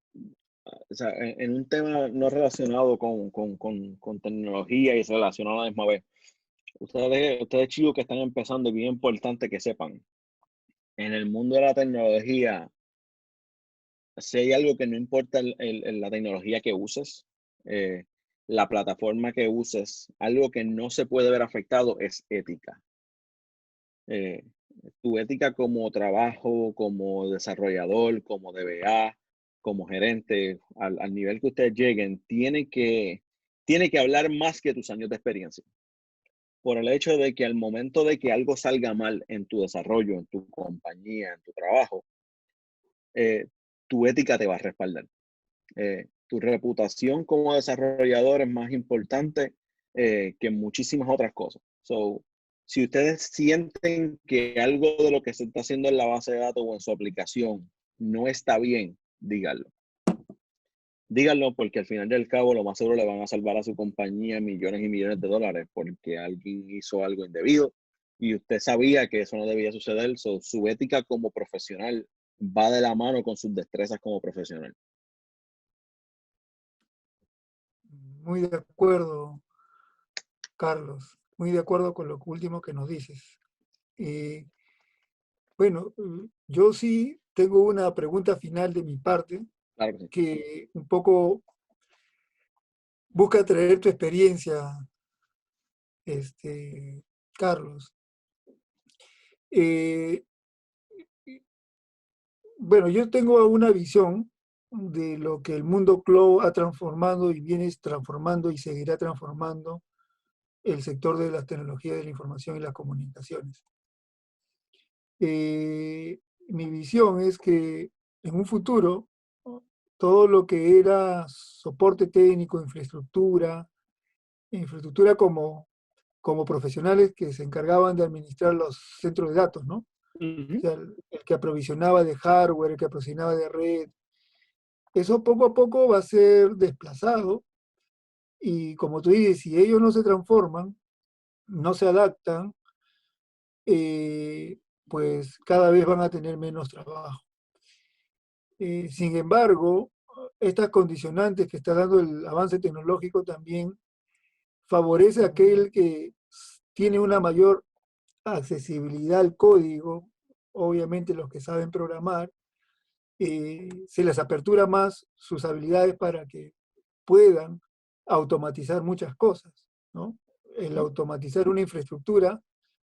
sea, en un tema no relacionado con tecnología y relacionado a la misma vez, ustedes chicos que están empezando, es bien importante que sepan, en el mundo de la tecnología, si hay algo que no importa la tecnología que uses, eh, la plataforma que uses, algo que no se puede ver afectado es ética. Eh, Tu ética como trabajo, como desarrollador, como DBA, como gerente, al nivel que ustedes lleguen, tiene que hablar más que tus años de experiencia. Por el hecho de que al momento de que algo salga mal en tu desarrollo, en tu compañía, en tu trabajo, eh, tu ética te va a respaldar. Tu reputación como desarrollador es más importante que muchísimas otras cosas. So, si ustedes sienten que algo de lo que se está haciendo en la base de datos o en su aplicación no está bien, díganlo. Díganlo porque al final del cabo lo más seguro le van a salvar a su compañía millones y millones de dólares porque alguien hizo algo indebido y usted sabía que eso no debía suceder. So, su ética como profesional va de la mano con sus destrezas como profesional. Muy de acuerdo, Carlos. Muy de acuerdo con lo último que nos dices. Bueno, yo sí tengo una pregunta final de mi parte Claro que sí. que un poco busca traer tu experiencia, Carlos. Eh, bueno, yo tengo una visión de lo que el mundo cloud ha transformado y viene transformando y seguirá transformando el sector de las tecnologías de la información y las comunicaciones. Mi visión es que en un futuro todo lo que era soporte técnico, infraestructura como profesionales que se encargaban de administrar los centros de datos, ¿no? O sea, el que aprovisionaba de hardware, el que aprovisionaba de red, eso poco a poco va a ser desplazado y como tú dices, si ellos no se transforman, no se adaptan, pues cada vez van a tener menos trabajo. Sin embargo, estas condicionantes que está dando el avance tecnológico también favorece a aquel que tiene una mayor accesibilidad al código, obviamente los que saben programar, se les apertura más sus habilidades para que puedan automatizar muchas cosas, ¿no? El automatizar una infraestructura,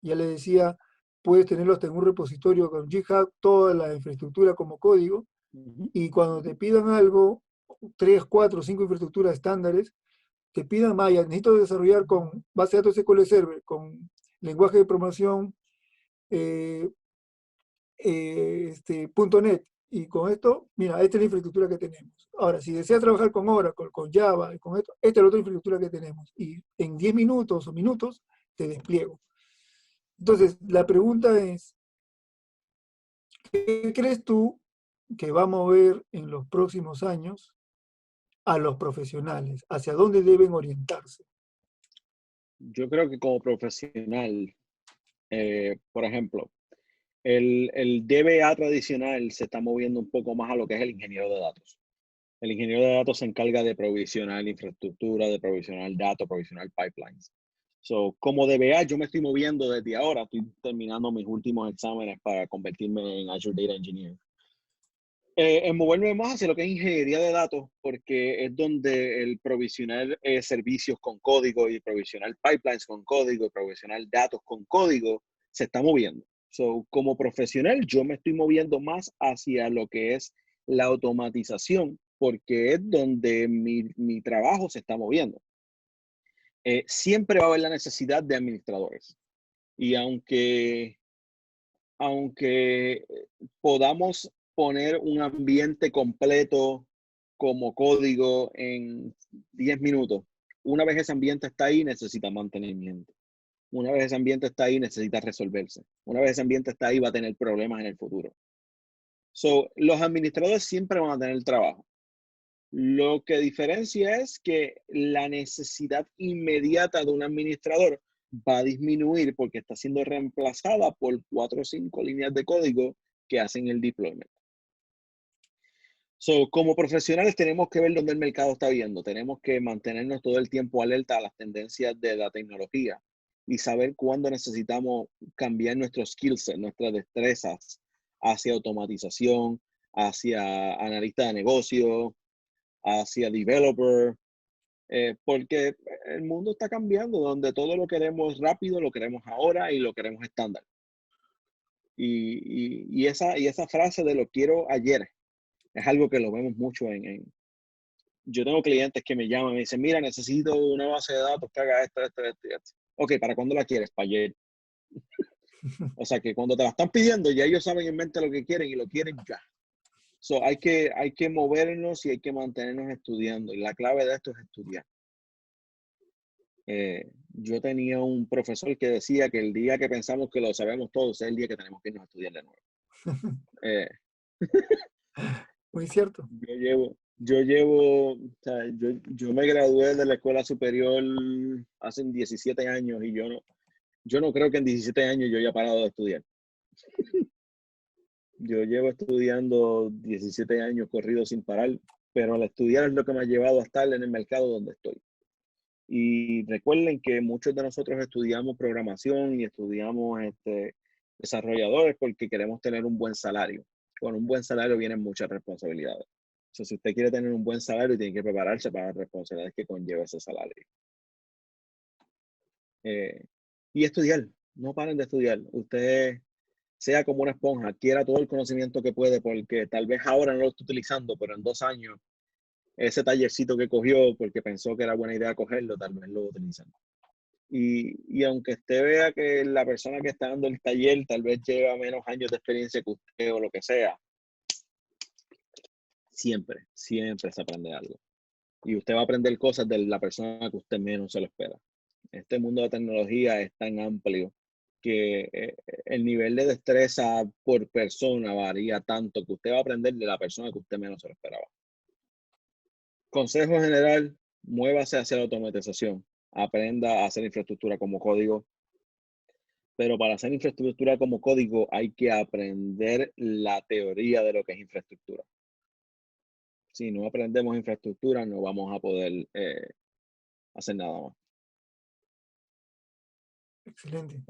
ya le decía, puedes tenerlos en un repositorio con GitHub, toda la infraestructura como código, y cuando te pidan algo, 3, 4, 5 infraestructuras estándares, te pidan, Maya, necesito desarrollar con base de datos SQL Server, con lenguaje de programación .NET, y con esto, mira, esta es la infraestructura que tenemos. Ahora, si deseas trabajar con Oracle, con Java, y con esto, esta es la otra infraestructura que tenemos. Y en 10 minutos o minutos te despliego. Entonces, la pregunta es, ¿qué crees tú que va a mover en los próximos años a los profesionales? ¿Hacia dónde deben orientarse? Yo creo que como profesional, por ejemplo, el DBA tradicional se está moviendo un poco más a lo que es el ingeniero de datos. El ingeniero de datos se encarga de provisionar infraestructura, de provisionar datos, provisionar pipelines. So, como DBA, yo me estoy moviendo desde ahora, estoy terminando mis últimos exámenes para convertirme en Azure Data Engineer. En moverme más hacia lo que es ingeniería de datos, porque es donde el provisionar servicios con código y provisionar pipelines con código y provisionar datos con código se está moviendo. So, como profesional, yo me estoy moviendo más hacia lo que es la automatización, porque es donde mi trabajo se está moviendo. Siempre va a haber la necesidad de administradores. Y aunque podamos poner un ambiente completo como código en 10 minutos, una vez ese ambiente está ahí, necesita mantenimiento. Una vez ese ambiente está ahí, necesita resolverse. Una vez ese ambiente está ahí, va a tener problemas en el futuro. So, los administradores siempre van a tener trabajo. Lo que diferencia es que la necesidad inmediata de un administrador va a disminuir porque está siendo reemplazada por 4 o 5 líneas de código que hacen el deployment. So, como profesionales tenemos que ver dónde el mercado está viendo. Tenemos que mantenernos todo el tiempo alerta a las tendencias de la tecnología y saber cuándo necesitamos cambiar nuestros skills, nuestras destrezas hacia automatización, hacia analista de negocio, hacia developer, porque el mundo está cambiando, donde todo lo queremos rápido, lo queremos ahora y lo queremos estándar. Y esa frase de lo quiero ayer es algo que lo vemos mucho yo tengo clientes que me llaman y me dicen, mira, necesito una base de datos que haga esto, esto, esto y esto. Ok, ¿para cuándo la quieres? Para ayer. O sea que cuando te la están pidiendo, ya ellos saben en mente lo que quieren y lo quieren ya. So, hay que movernos y hay que mantenernos estudiando. Y la clave de esto es estudiar. Yo tenía un profesor que decía que el día que pensamos que lo sabemos todos es el día que tenemos que irnos a estudiar de nuevo. Muy cierto. O sea, yo me gradué de la escuela superior hace 17 años y yo no creo que en 17 años yo haya parado de estudiar. Yo llevo estudiando 17 años corridos sin parar, pero al estudiar es lo que me ha llevado a estar en el mercado donde estoy. Y recuerden que muchos de nosotros estudiamos programación y estudiamos desarrolladores porque queremos tener un buen salario. Con un buen salario vienen muchas responsabilidades. So, si usted quiere tener un buen salario, tiene que prepararse para las responsabilidades que conlleva ese salario. Y estudiar, no paren de estudiar. Usted sea como una esponja, adquiera todo el conocimiento que puede, porque tal vez ahora no lo esté utilizando, pero en 2 años, ese tallercito que cogió porque pensó que era buena idea cogerlo, tal vez lo utilizan. Y aunque usted vea que la persona que está dando el taller tal vez lleva menos años de experiencia que usted o lo que sea, siempre se aprende algo. Y usted va a aprender cosas de la persona que usted menos se lo espera. Este mundo de tecnología es tan amplio que el nivel de destreza por persona varía tanto que usted va a aprender de la persona que usted menos se lo esperaba. Consejo general, muévase hacia la automatización. Aprenda a hacer infraestructura como código. Pero para hacer infraestructura como código hay que aprender la teoría de lo que es infraestructura. Si no aprendemos infraestructura, no vamos a poder hacer nada más. Excelente.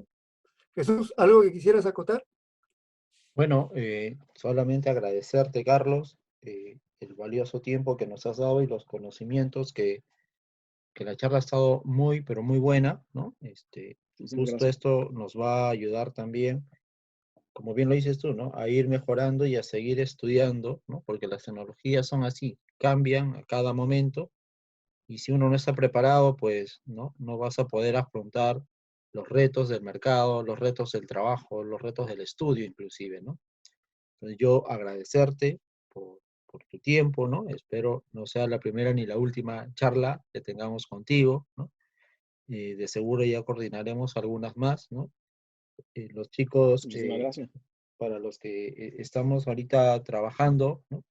Jesús, ¿algo que quisieras acotar? Bueno, solamente agradecerte, Carlos, el valioso tiempo que nos has dado y los conocimientos que la charla ha estado muy, pero muy buena, ¿no? Muchísimas Justo gracias. esto nos va a ayudar también, como bien lo dices tú, ¿no? A ir mejorando y a seguir estudiando, ¿no? Porque las tecnologías son así, cambian a cada momento y si uno no está preparado, pues, no vas a poder afrontar los retos del mercado, los retos del trabajo, los retos del estudio inclusive, ¿no? Entonces yo agradecerte por tu tiempo, ¿no? Espero no sea la primera ni la última charla que tengamos contigo, ¿no? De seguro ya coordinaremos algunas más, ¿no? Los chicos Muchísimas gracias. para los que estamos ahorita trabajando, ¿no?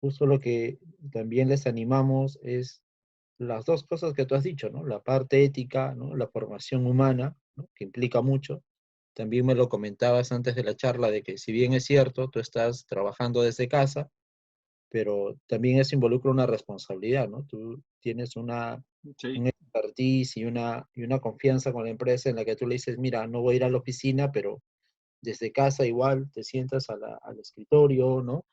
Justo lo que también les animamos es las dos cosas que tú has dicho, ¿no? La parte ética, ¿no? La formación humana, ¿no? Que implica mucho. También me lo comentabas antes de la charla de que si bien es cierto, tú estás trabajando desde casa, pero también eso involucra una responsabilidad, ¿no? Tú tienes Sí. un expertise y una confianza con la empresa en la que tú le dices, mira, no voy a ir a la oficina, pero desde casa igual te sientas al escritorio, ¿no?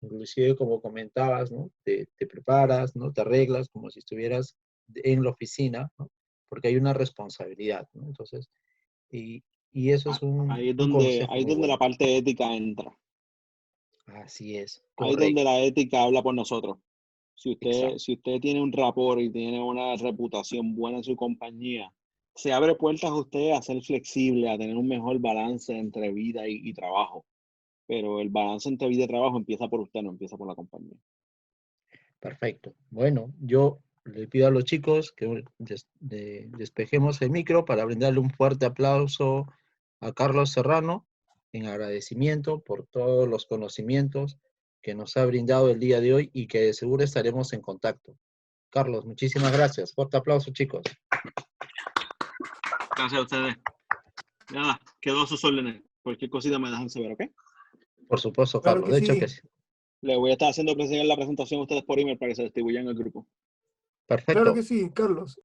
Inclusive como comentabas, ¿no? Te preparas, ¿no? Te arreglas como si estuvieras en la oficina, ¿no? Porque hay una responsabilidad, ¿no? Entonces, y eso es un consejo Ahí es muy donde la bueno. parte ética entra. Así es, Ahí es donde correcto, la ética habla por nosotros. exacto. Si usted tiene un rapport y tiene una reputación buena en su compañía, se abre puertas a usted a ser flexible, a tener un mejor balance entre vida y trabajo. Pero el balance entre vida y trabajo empieza por usted, no empieza por la compañía. Perfecto. Bueno, yo le pido a los chicos que despejemos el micro para brindarle un fuerte aplauso a Carlos Serrano en agradecimiento por todos los conocimientos que nos ha brindado el día de hoy y que de seguro estaremos en contacto. Carlos, muchísimas gracias. Fuerte aplauso, chicos. Gracias a ustedes. Nada, quedó a sus órdenes. Cualquier cosita me dejan saber, ¿ok? Por supuesto, Claro Carlos. que De hecho sí. que sí. Le voy a estar haciendo la presentación a ustedes por email para que se distribuyan en el grupo. Claro Perfecto. que sí, Carlos.